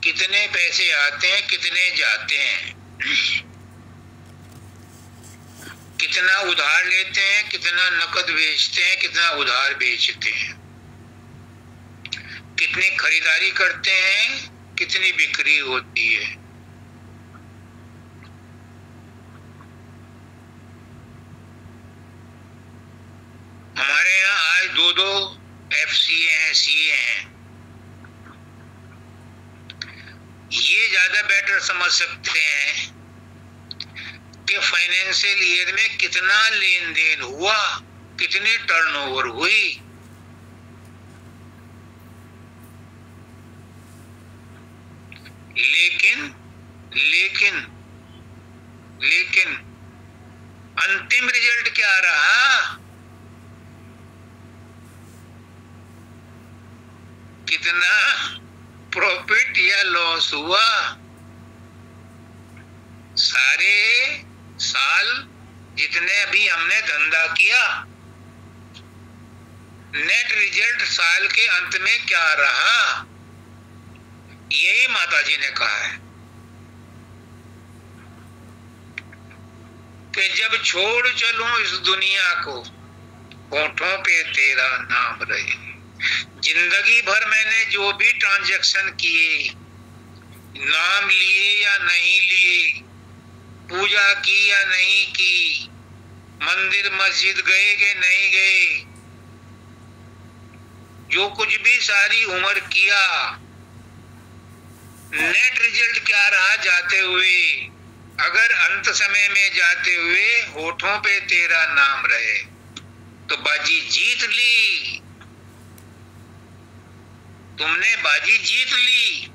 कितने पैसे आते हैं, कितने जाते हैं, कितना उधार लेते हैं, कितना नकद बेचते हैं, कितना उधार बेचते हैं, कितनी खरीदारी करते हैं, कितनी बिक्री होती है। हमारे यहाँ आज दो FCA हैं, CA हैं। ये ज्यादा बेटर समझ सकते हैं कि फाइनेंशियल ईयर में कितना लेन देन हुआ, कितनी टर्नओवर हुई। लेकिन अंतिम रिजल्ट क्या रहा, कितना प्रॉफिट या लॉस हुआ। सारे साल जितने भी हमने धंधा किया, नेट रिजल्ट साल के अंत में क्या रहा, यही माताजी ने कहा है कि जब छोड़ चलूं इस दुनिया को, होठों पे तेरा नाम रहे। जिंदगी भर मैंने जो भी ट्रांजैक्शन किए, नाम लिए या नहीं लिए, पूजा की या नहीं की, मंदिर मस्जिद गए कि नहीं गए, जो कुछ भी सारी उम्र किया, नेट रिजल्ट क्या रहा जाते हुए। अगर अंत समय में जाते हुए होठों पे तेरा नाम रहे तो बाजी जीत ली, तुमने बाजी जीत ली।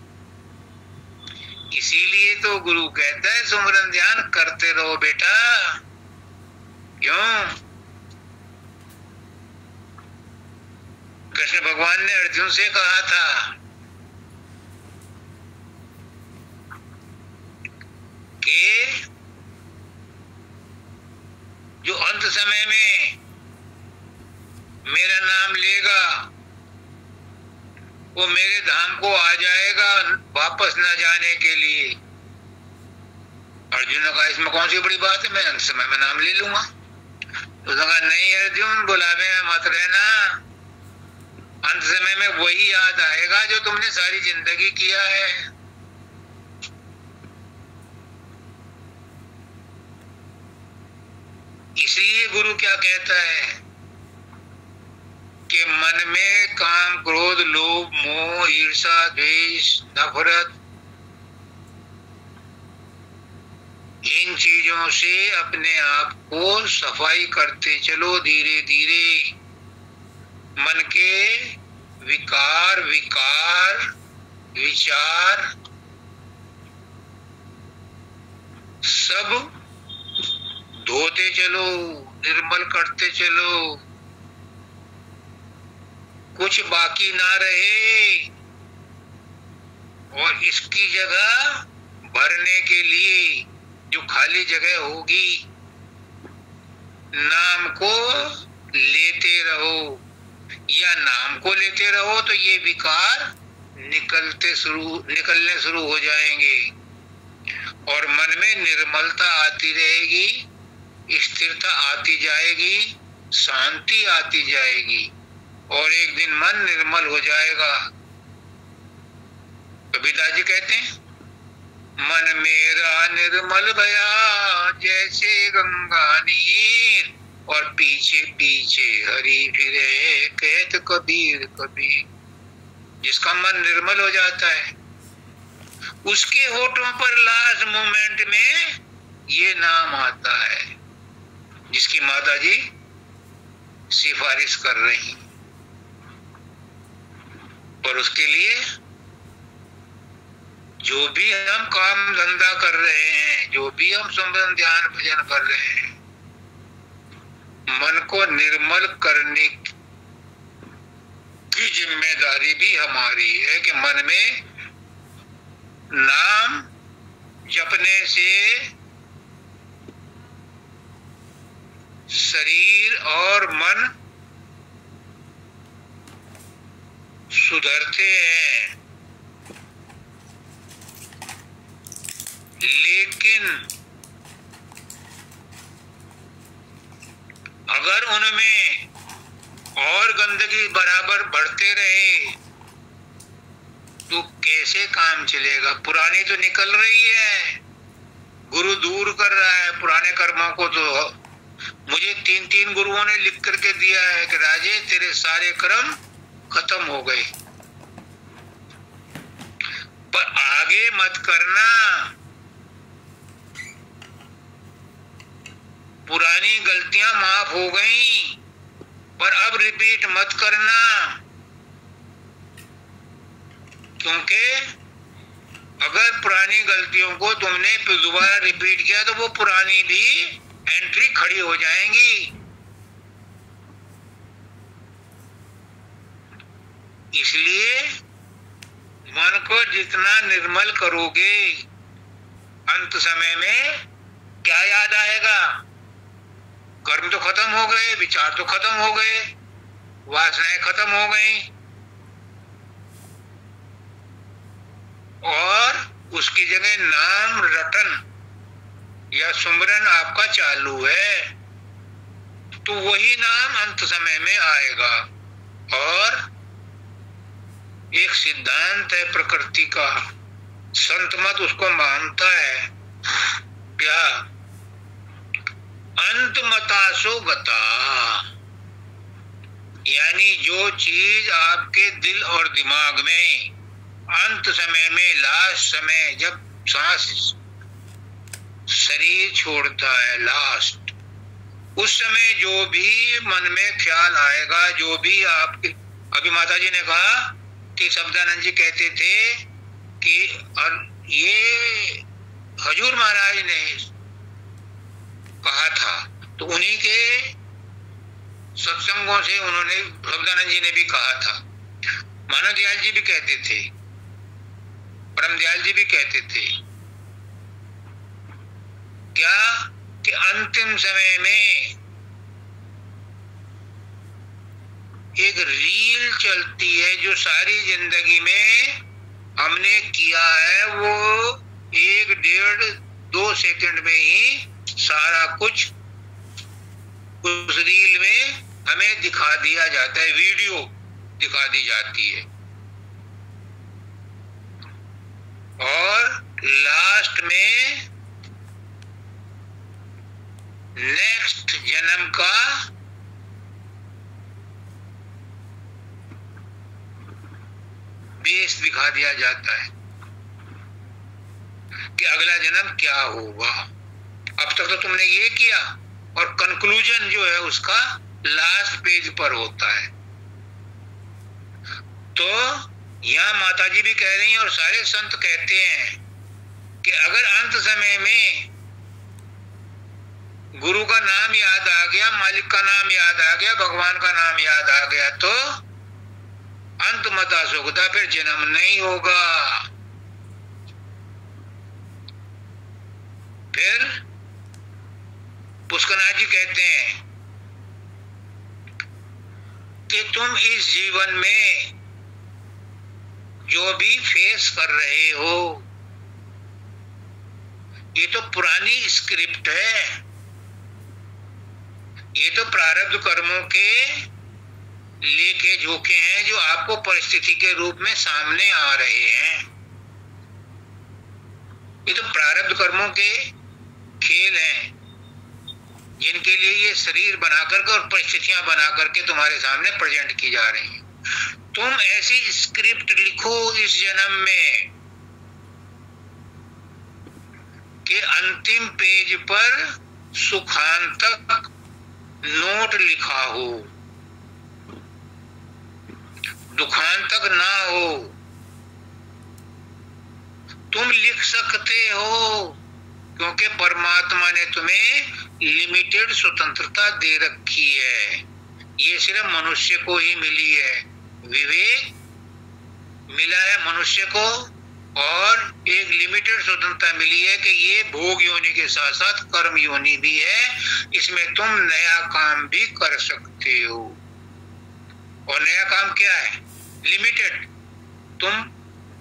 इसीलिए तो गुरु कहता है सुमरन ध्यान करते रहो बेटा। क्यों? कृष्ण भगवान ने अर्जुन से कहा था कि जो अंत समय में मेरा नाम लेगा वो मेरे धाम को आ जाएगा वापस न जाने के लिए। अर्जुन ने कहा इसमें कौन सी बड़ी बात है, मैं अंत समय में नाम ले लूंगा। उसने कहा नहीं अर्जुन, बुलावे में मत रहना, अंत समय में वही याद आएगा जो तुमने सारी जिंदगी किया है। इसलिए गुरु क्या कहता है कि मन में काम, क्रोध, लोभ, मोह, ईर्ष्या, द्वेष, नफरत, इन चीजों से अपने आप को सफाई करते चलो धीरे धीरे। मन के विकार, विचार सब धोते चलो, निर्मल करते चलो, कुछ बाकी ना रहे। और इसकी जगह भरने के लिए जो खाली जगह होगी, नाम को लेते रहो या नाम को लेते रहो तो ये विकार निकलने शुरू हो जाएंगे और मन में निर्मलता आती रहेगी, स्थिरता आती जाएगी, शांति आती जाएगी और एक दिन मन निर्मल हो जाएगा। कबीरदास जी कहते हैं मन मेरा निर्मल भया जैसे गंगा नीर, और पीछे पीछे हरि फिरे कहत कबीर कबीर। जिसका मन निर्मल हो जाता है, उसके होठों पर लास्ट मोमेंट में ये नाम आता है जिसकी माता जी सिफारिश कर रही। और उसके लिए जो भी हम काम धंधा कर रहे हैं, जो भी हम सुमरन ध्यान भजन कर रहे हैं, मन को निर्मल करने की जिम्मेदारी भी हमारी है कि मन में नाम जपने से शरीर और मन सुधरते हैं, लेकिन अगर उनमें और गंदगी बराबर बढ़ते रहे तो कैसे काम चलेगा? पुरानी तो निकल रही है, गुरु दूर कर रहा है पुराने कर्मों को। तो मुझे 3 गुरुओं ने लिख करके दिया है कि राजे तेरे सारे कर्म खत्म हो गए, पर आगे मत करना। पुरानी गलतियां माफ हो गई, पर अब रिपीट मत करना, क्योंकि अगर पुरानी गलतियों को तुमने दोबारा रिपीट किया तो वो पुरानी भी एंट्री खड़ी हो जाएंगी। इसलिए मन को जितना निर्मल करोगे, अंत समय में क्या याद आएगा? कर्म तो खत्म हो गए, विचार तो खत्म हो गए, वासनाएं खत्म हो गई, और उसकी जगह नाम रटन या सुमरन आपका चालू है, तो वही नाम अंत समय में आएगा। और एक सिद्धांत है प्रकृति का, संत मत उसको मानता है, क्या? अंत मतासो गता, यानी जो चीज आपके दिल और दिमाग में अंत समय में, लास्ट समय जब सांस शरीर छोड़ता है लास्ट, उस समय जो भी मन में ख्याल आएगा, जो भी आपके, अभी माता जी ने कहा कि शब्दानंद जी कहते थे कि ये हजूर महाराज ने कहा था, तो उन्हीं के सत्संगों से उन्होंने, शब्दानंद जी ने भी कहा था, मानव दयाल जी भी कहते थे, परम दयाल जी भी कहते थे, क्या कि अंतिम समय में एक रील चलती है, जो सारी जिंदगी में हमने किया है वो 1, 1.5, 2 सेकंड में ही सारा कुछ उस रील में हमें दिखा दिया जाता है, वीडियो दिखा दी जाती है, और लास्ट में नेक्स्ट जन्म का बेस दिखा दिया जाता है कि अगला जन्म क्या होगा। अब तक तो तुमने ये किया, और कंक्लूजन जो है उसका लास्ट पेज पर होता है। तो यहाँ माता जी भी कह रही हैं और सारे संत कहते हैं कि अगर अंत समय में गुरु का नाम याद आ गया, मालिक का नाम याद आ गया, भगवान का नाम याद आ गया, तो अंत मता सुखता, फिर जन्म नहीं होगा। फिर पुष्करनाथ जी कहते हैं कि तुम इस जीवन में जो भी फेस कर रहे हो, ये तो पुरानी स्क्रिप्ट है, ये तो प्रारब्ध कर्मों के लेके झोंके हैं जो आपको परिस्थिति के रूप में सामने आ रहे हैं। ये तो प्रारब्ध कर्मों के खेल हैं जिनके लिए ये शरीर बना करके और परिस्थितियां बना करके तुम्हारे सामने प्रेजेंट की जा रही हैं। तुम ऐसी स्क्रिप्ट लिखो इस जन्म में कि अंतिम पेज पर सुखांतक नोट लिखा हो, दुखांतक ना हो। तुम लिख सकते हो क्योंकि परमात्मा ने तुम्हें लिमिटेड स्वतंत्रता दे रखी है। ये सिर्फ मनुष्य को ही मिली है, विवेक मिला है मनुष्य को, और एक लिमिटेड स्वतंत्रता मिली है कि ये भोग योनि के साथ साथ कर्म योनि भी है। इसमें तुम नया काम भी कर सकते हो। और नया काम क्या है? लिमिटेड। तुम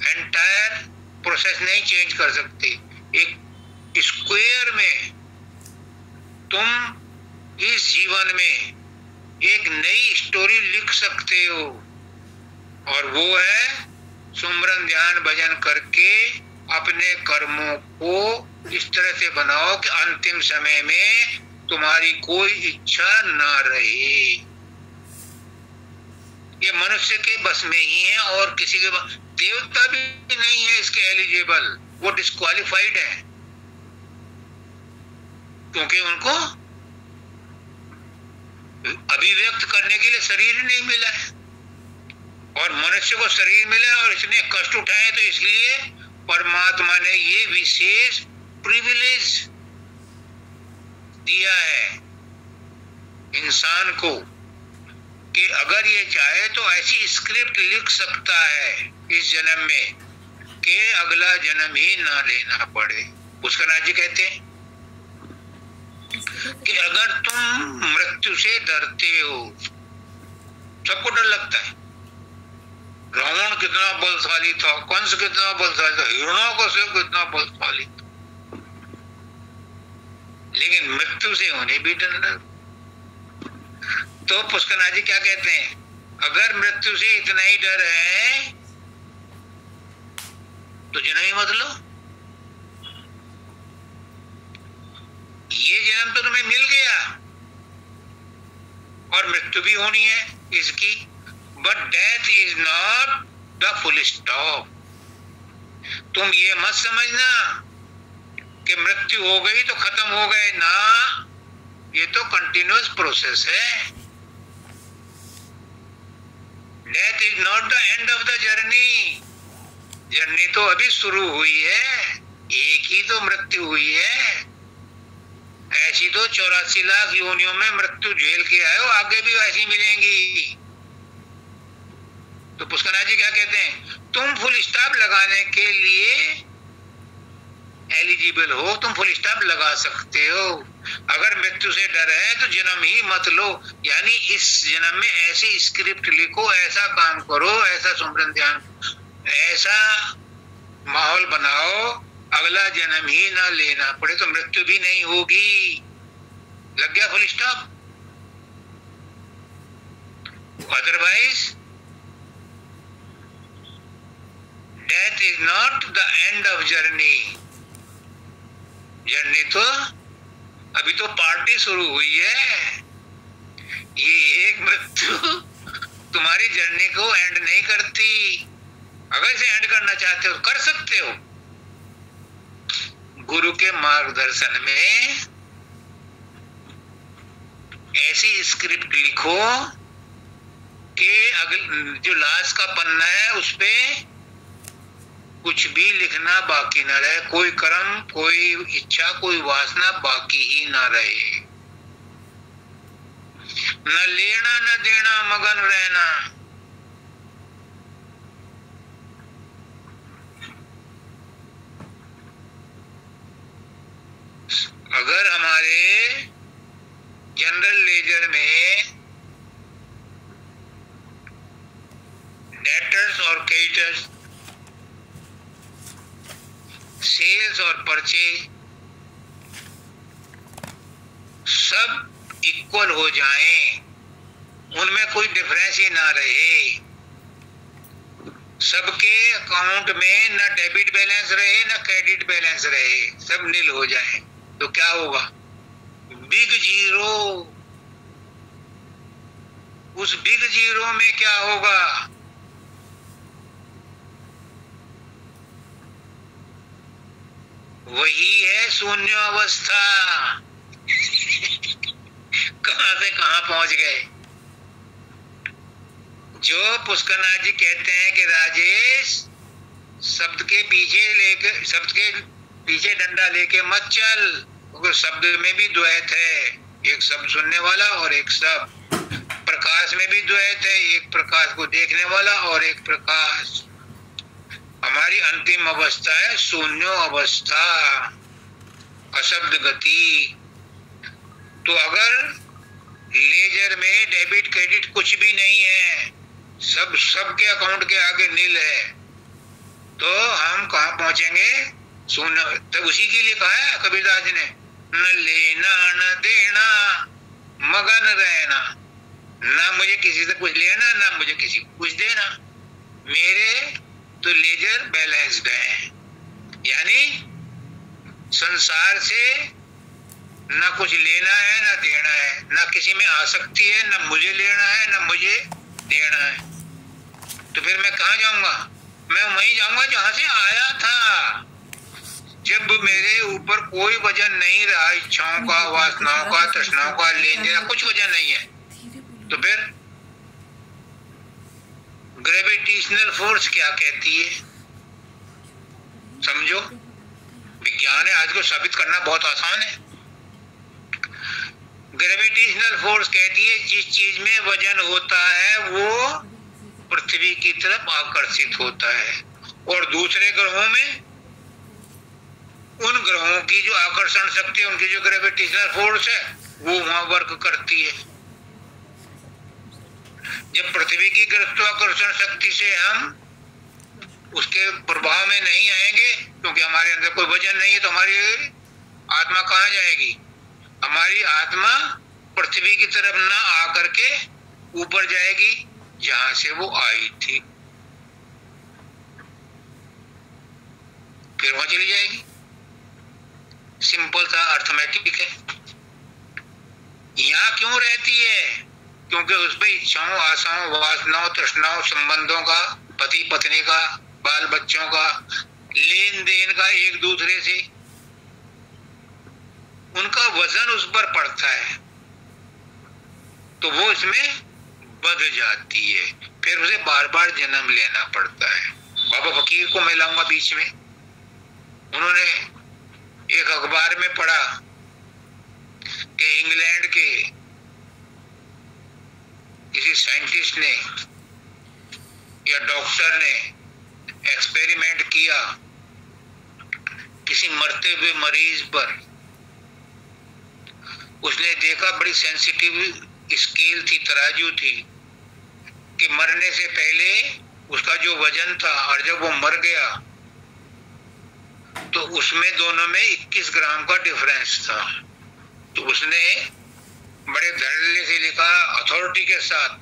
एंटायर प्रोसेस नहीं चेंज कर सकते। एक स्क्वायर में तुम इस जीवन में एक नई स्टोरी लिख सकते हो, और वो है सुमरन ध्यान भजन करके अपने कर्मों को इस तरह से बनाओ कि अंतिम समय में तुम्हारी कोई इच्छा ना रहे। ये मनुष्य के बस में ही है और किसी के बस। देवता भी नहीं है इसके एलिजिबल, वो डिस्क्वालिफाइड है क्योंकि उनको अभिव्यक्त करने के लिए शरीर नहीं मिला है, और मनुष्य को शरीर मिला और इसने कष्ट उठाए, तो इसलिए परमात्मा ने ये विशेष प्रिविलेज दिया है इंसान को कि अगर ये चाहे तो ऐसी स्क्रिप्ट लिख सकता है इस जन्म में कि अगला जन्म ही ना लेना पड़े। पुष्कर जी कहते हैं कि अगर तुम मृत्यु से डरते हो, सबको डर लगता है। रावण कितना बलशाली था, कंस कितना बलशाली था, हिरण्यकश्यप कितना बलशाली था, लेकिन मृत्यु से उन्हें भी डर लगा। तो पुष्कर जी क्या कहते हैं? अगर मृत्यु से इतना ही डर है तो जन्म ही मत लो। ये जन्म तो तुम्हें मिल गया और मृत्यु भी होनी है इसकी, but death is not the full stop. तुम ये मत समझना कि मृत्यु हो गई तो खत्म हो गए ना, ये तो कंटिन्यूअस प्रोसेस है। Death is not the end of the journey. Journey तो अभी शुरू हुई है, एक ही तो मृत्यु हुई है। ऐसी तो 84 लाख योनियों में मृत्यु झेल के आए हो, आगे भी ऐसी मिलेंगी। तो पुष्कर जी क्या कहते हैं? तुम फुल स्टॉप लगाने के लिए एलिजिबल हो, तुम फुल स्टॉप लगा सकते हो। अगर मृत्यु से डर है तो जन्म ही मत लो, यानी इस जन्म में ऐसी स्क्रिप्ट लिखो, ऐसा काम करो, ऐसा सुमरन ध्यान, ऐसा माहौल बनाओ, अगला जन्म ही ना लेना पड़े, तो मृत्यु भी नहीं होगी। लग गया full stop? Otherwise death is not the end of journey. Journey तो अभी तो पार्टी शुरू हुई है। ये एक मृत्यु तुम्हारी जर्नी को एंड नहीं करती। अगर इसे एंड करना चाहते हो कर सकते हो। गुरु के मार्गदर्शन में ऐसी स्क्रिप्ट लिखो कि अगले जो लास्ट का पन्ना है उस पे कुछ भी लिखना बाकी न रहे, कोई कर्म, कोई इच्छा, कोई वासना बाकी ही ना रहे। न लेना न देना, मगन रहना। अगर हमारे जनरल लेजर में डेटर्स और क्रेडिटर्स, सेल्स और परचेज सब इक्वल हो जाएं, उनमें कोई डिफरेंस ही ना रहे, सबके अकाउंट में ना डेबिट बैलेंस रहे ना क्रेडिट बैलेंस रहे, सब नील हो जाए, तो क्या होगा? Big zero. उस बिग जीरो में क्या होगा? वही है शून्य अवस्था। कहां से कहां पहुंच गए। जो पुष्करनाथ जी कहते हैं कि राजेश शब्द के पीछे डंडा लेके मत चल, क्योंकि शब्द में भी द्वैत है, एक शब्द सुनने वाला और एक शब्द। प्रकाश में भी द्वैत है, एक प्रकाश को देखने वाला और एक प्रकाश। हमारी अंतिम अवस्था है शून्य अवस्था, अशब्द गति। तो अगर लेजर में डेबिट क्रेडिट कुछ भी नहीं है, सबके अकाउंट के आगे नील है, तो हम कहां पहुंचेंगे? शून्य। तो उसी के लिए कहा है कबीरदास जी ने, न लेना न देना मगन रहना, ना मुझे किसी से कुछ लेना ना मुझे किसी को कुछ देना, मेरे तो लेजर बैलेंस्ड है। यानी संसार से ना कुछ लेना है ना देना है, ना किसी में आसक्ति है, ना मुझे लेना है ना मुझे देना है। तो फिर मैं कहाँ जाऊंगा? मैं वहीं जाऊंगा जहां से आया था। जब मेरे ऊपर कोई वजन नहीं रहा, इच्छाओं का, वासनाओं का, तृष्णाओं का, लेन देना कुछ वजन नहीं है, तो फिर ग्रेविटेशनल फोर्स क्या कहती है? समझो, विज्ञान है, आज को साबित करना बहुत आसान है। ग्रेविटेशनल फोर्स कहती है जिस चीज में वजन होता है वो पृथ्वी की तरफ आकर्षित होता है, और दूसरे ग्रहों में उन ग्रहों की जो आकर्षण शक्ति है, उनकी जो ग्रेविटेशनल फोर्स है वो वहां वर्क करती है। जब पृथ्वी की गुरुत्वाकर्षण शक्ति से हम उसके प्रभाव में नहीं आएंगे, क्योंकि हमारे अंदर कोई वजन नहीं है, तो हमारी आत्मा कहाँ जाएगी? हमारी आत्मा पृथ्वी की तरफ ना आकर के ऊपर जाएगी जहां से वो आई थी, फिर वहां चली जाएगी। सिंपल सा अर्थमेटिक है। यहाँ क्यों रहती है? क्योंकि उस पर इच्छाओं, आशाओं, वासनाओं, तृष्णाओं, संबंधों का, पति पत्नी का, बाल बच्चों का, लेन देन का एक दूसरे से, उनका वजन उस पर पड़ता है, तो वो इसमें बध जाती है, फिर उसे बार बार जन्म लेना पड़ता है। बाबा फकीर को मैं लाऊंगा बीच में। उन्होंने एक अखबार में पढ़ा कि इंग्लैंड के किसी साइंटिस्ट ने या डॉक्टर ने एक्सपेरिमेंट किया किसी मरते हुए मरीज पर। उसने देखा, बड़ी सेंसिटिव स्केल थी, तराजू थी, कि मरने से पहले उसका जो वजन था और जब वो मर गया तो उसमें दोनों में 21 ग्राम का डिफरेंस था। तो उसने बड़े धड़ल्ले से लिखा अथॉरिटी के साथ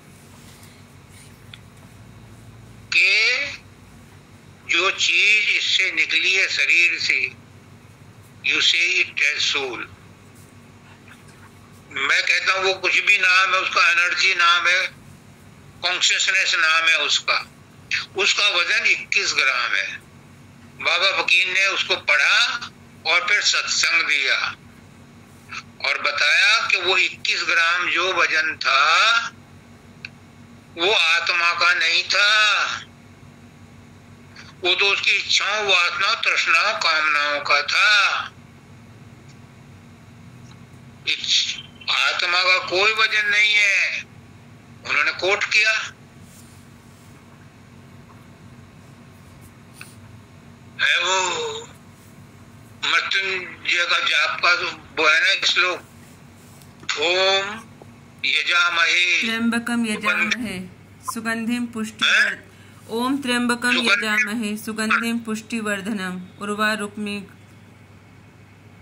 कि जो चीज इससे निकली है शरीर से, यू से इट हैज सोल। मैं कहता हूं वो कुछ भी नाम है उसका, एनर्जी नाम है, कॉन्शियसनेस नाम है उसका वजन 21 ग्राम है। बाबा फकीर ने उसको पढ़ा और फिर सत्संग दिया और बताया कि वो 21 ग्राम जो वजन था वो आत्मा का नहीं था, वो तो उसकी इच्छाओं, वासनाओं, तृष्णाओं, कामनाओं का था। आत्मा का कोई वजन नहीं है। उन्होंने कोट किया, है वो मृत्युंजय का जाप का वो है ना श्लोक, ओम यजामहे त्र्यंबकम यजामहे सुगंधिम पुष्टिवर्धनम, ओम त्र्यंबकम यजामहे सुगंधिम पुष्टिवर्धनम उर्वारुक्मि।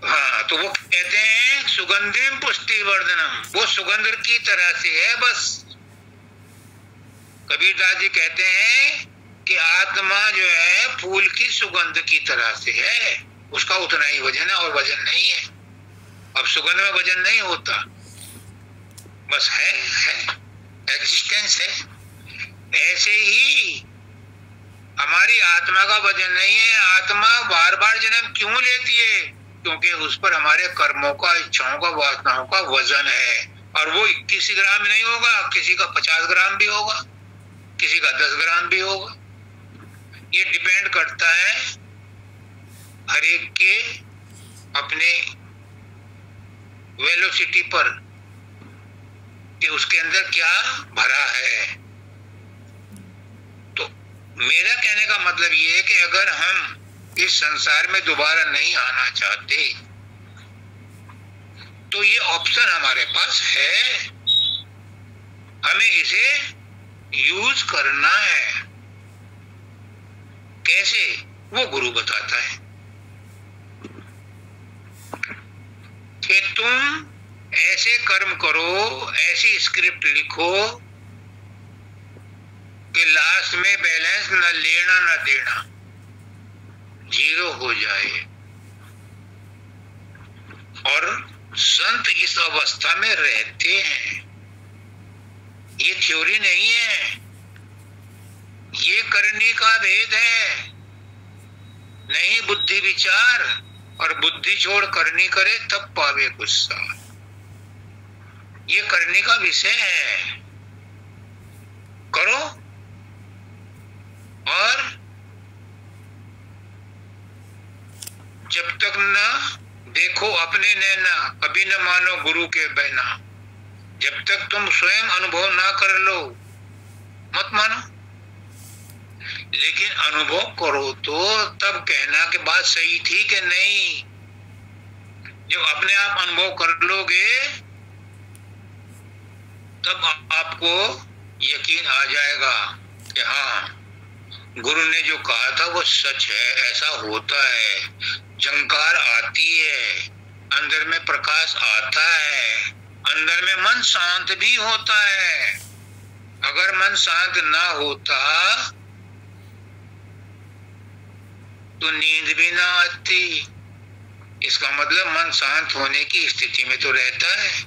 हाँ, तो वो कहते हैं सुगंधिम पुष्टिवर्धनम, वो सुगंध की तरह से है। बस कबीरदास जी कहते हैं कि आत्मा जो है फूल की सुगंध की तरह से है, उसका उतना ही वजन है और वजन नहीं है। अब सुगंध में वजन नहीं होता, बस है एग्जिस्टेंस है। ऐसे ही हमारी आत्मा का वजन नहीं है। आत्मा बार बार जन्म क्यों लेती है? क्योंकि उस पर हमारे कर्मों का, इच्छाओं का, वासनाओं का वजन है। और वो 21 ग्राम नहीं होगा, किसी का 50 ग्राम भी होगा, किसी का 10 ग्राम भी होगा। ये डिपेंड करता है हर एक के अपने वेलोसिटी पर कि उसके अंदर क्या भरा है। तो मेरा कहने का मतलब ये है कि अगर हम इस संसार में दोबारा नहीं आना चाहते तो ये ऑप्शन हमारे पास है, हमें इसे यूज करना है। कैसे? वो गुरु बताता है कि तुम ऐसे कर्म करो, ऐसी स्क्रिप्ट लिखो कि लास्ट में बैलेंस न लेना न देना, 0 हो जाए। और संत इस अवस्था में रहते हैं। ये थ्योरी नहीं है, ये करने का भेद है। नहीं बुद्धि विचार और बुद्धि छोड़ करनी करे तब पावे गुस्सा, ये करने का विषय है। करो और जब तक न देखो अपने नैना, कभी न मानो गुरु के बहना। जब तक तुम स्वयं अनुभव ना कर लो मत मानो, लेकिन अनुभव करो तो तब कहना कि बात सही थी कि नहीं। जब अपने आप अनुभव कर लोगे तब आपको यकीन आ जाएगा कि हाँ, गुरु ने जो कहा था वो सच है, ऐसा होता है। झंकार आती है, अंदर में प्रकाश आता है, अंदर में मन शांत भी होता है। अगर मन शांत ना होता तो नींद भी ना आती। इसका मतलब मन शांत होने की स्थिति में तो रहता है,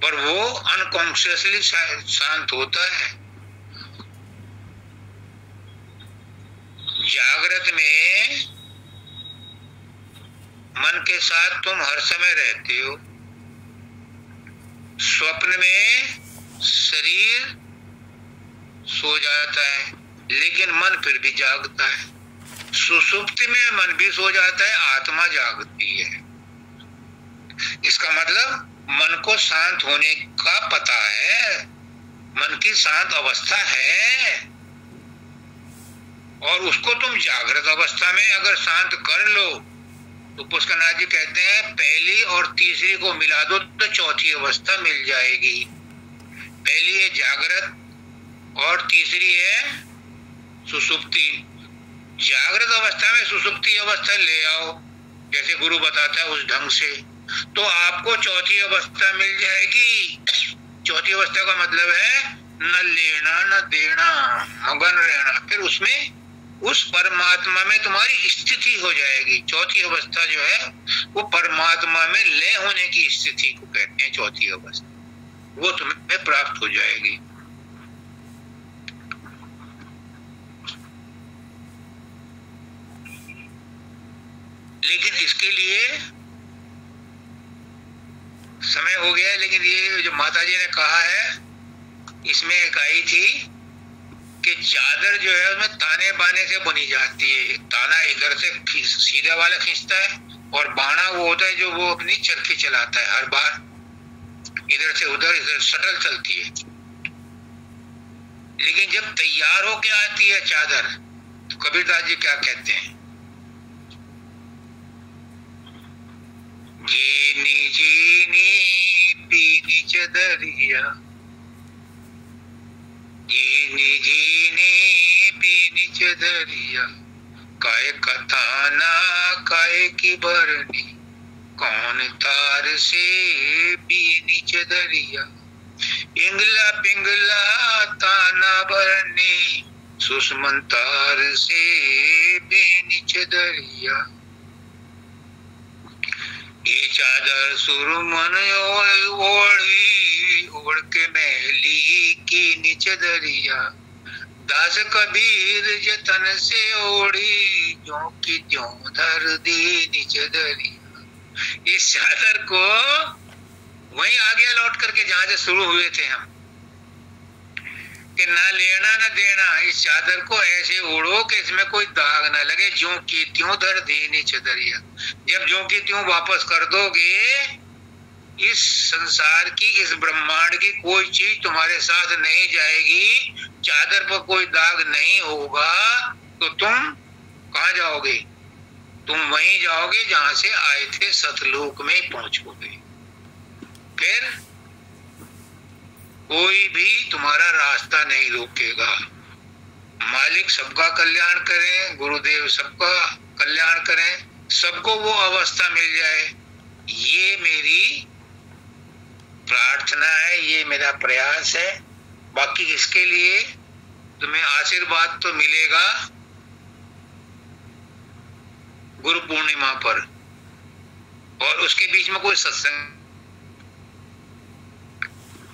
पर वो अनकॉन्शियसली शांत होता है। जागृत में मन के साथ तुम हर समय रहते हो, स्वप्न में शरीर सो जाता है लेकिन मन फिर भी जागता है, सुषुप्ति में मन भी सो जाता है, आत्मा जागती है। इसका मतलब मन को शांत होने का पता है, मन की शांत अवस्था है, और उसको तुम जागृत अवस्था में अगर शांत कर लो तो पुष्करनाथ जी कहते हैं पहली और तीसरी को मिला दो तो चौथी अवस्था मिल जाएगी। पहली है जागृत और तीसरी है सुषुप्ति। जागृत अवस्था में सुषुप्ति अवस्था ले आओ जैसे गुरु बताता है उस ढंग से, तो आपको चौथी अवस्था मिल जाएगी। चौथी अवस्था का मतलब है न लेना न देना, मगन रहना। फिर उसमें उस परमात्मा में तुम्हारी स्थिति हो जाएगी। चौथी अवस्था जो है वो परमात्मा में लय होने की स्थिति को कहते हैं चौथी अवस्था, वो तुम्हें प्राप्त हो जाएगी। लेकिन इसके लिए समय हो गया है। लेकिन ये जो माता जी ने कहा है इसमें एक आई थी कि चादर जो है उसमें ताने बाने से बुनी जाती है। ताना इधर से सीधा वाला खींचता है और बाणा वो होता है जो वो अपनी चरखी चलाता है, हर बार इधर से उधर, इधर शटल चलती है। लेकिन जब तैयार होके आती है चादर तो कबीरदास जी क्या कहते हैं, जीनी जीनी पीनी चदरिया, जीनी जीनी पीनी चदरिया, काय कथाना काय की बरनी, कौन तार से बीनी चदरिया, इंगला पिंगला ताना बरनी, सुषमन तार से बीनी चदरिया। ये चादर सुरमन ओढ़ी ओढ़ के महली की नीचे दरिया, दास कबीर जतन से ओढ़ी, जो की त्यों धर दी निज दरी। इस चादर को वहीं आगे लौट करके जहां से शुरू हुए थे हम, कि ना लेना ना देना, इस चादर को ऐसे ओढ़ो कि इसमें कोई दाग ना लगे, ज्यों की त्यों धर दी निज दरिया। जब ज्यों की त्यों वापस कर दोगे, इस संसार की, इस ब्रह्मांड की कोई चीज तुम्हारे साथ नहीं जाएगी, चादर पर कोई दाग नहीं होगा, तो तुम कहाँ जाओगे? तुम वहीं जाओगे जहां से आए थे, सतलोक में पहुंचोगे। फिर कोई भी तुम्हारा रास्ता नहीं रोकेगा। मालिक सबका कल्याण करें, गुरुदेव सबका कल्याण करें, सबको वो अवस्था मिल जाए, ये मेरी प्रार्थना है, ये मेरा प्रयास है। बाकी इसके लिए तुम्हें आशीर्वाद तो मिलेगा गुरु पूर्णिमा पर, और उसके बीच में कोई सत्संग।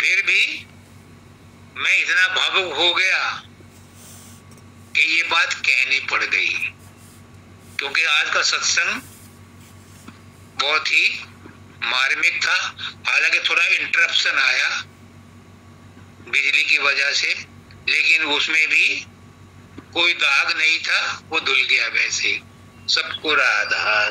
फिर भी मैं इतना भावुक हो गया कि ये बात कहनी पड़ गई, क्योंकि आज का सत्संग बहुत ही मार्मिक था। हालांकि थोड़ा इंटरप्शन आया बिजली की वजह से, लेकिन उसमें भी कोई दाग नहीं था, वो धुल गया वैसे ही। सबको राधा।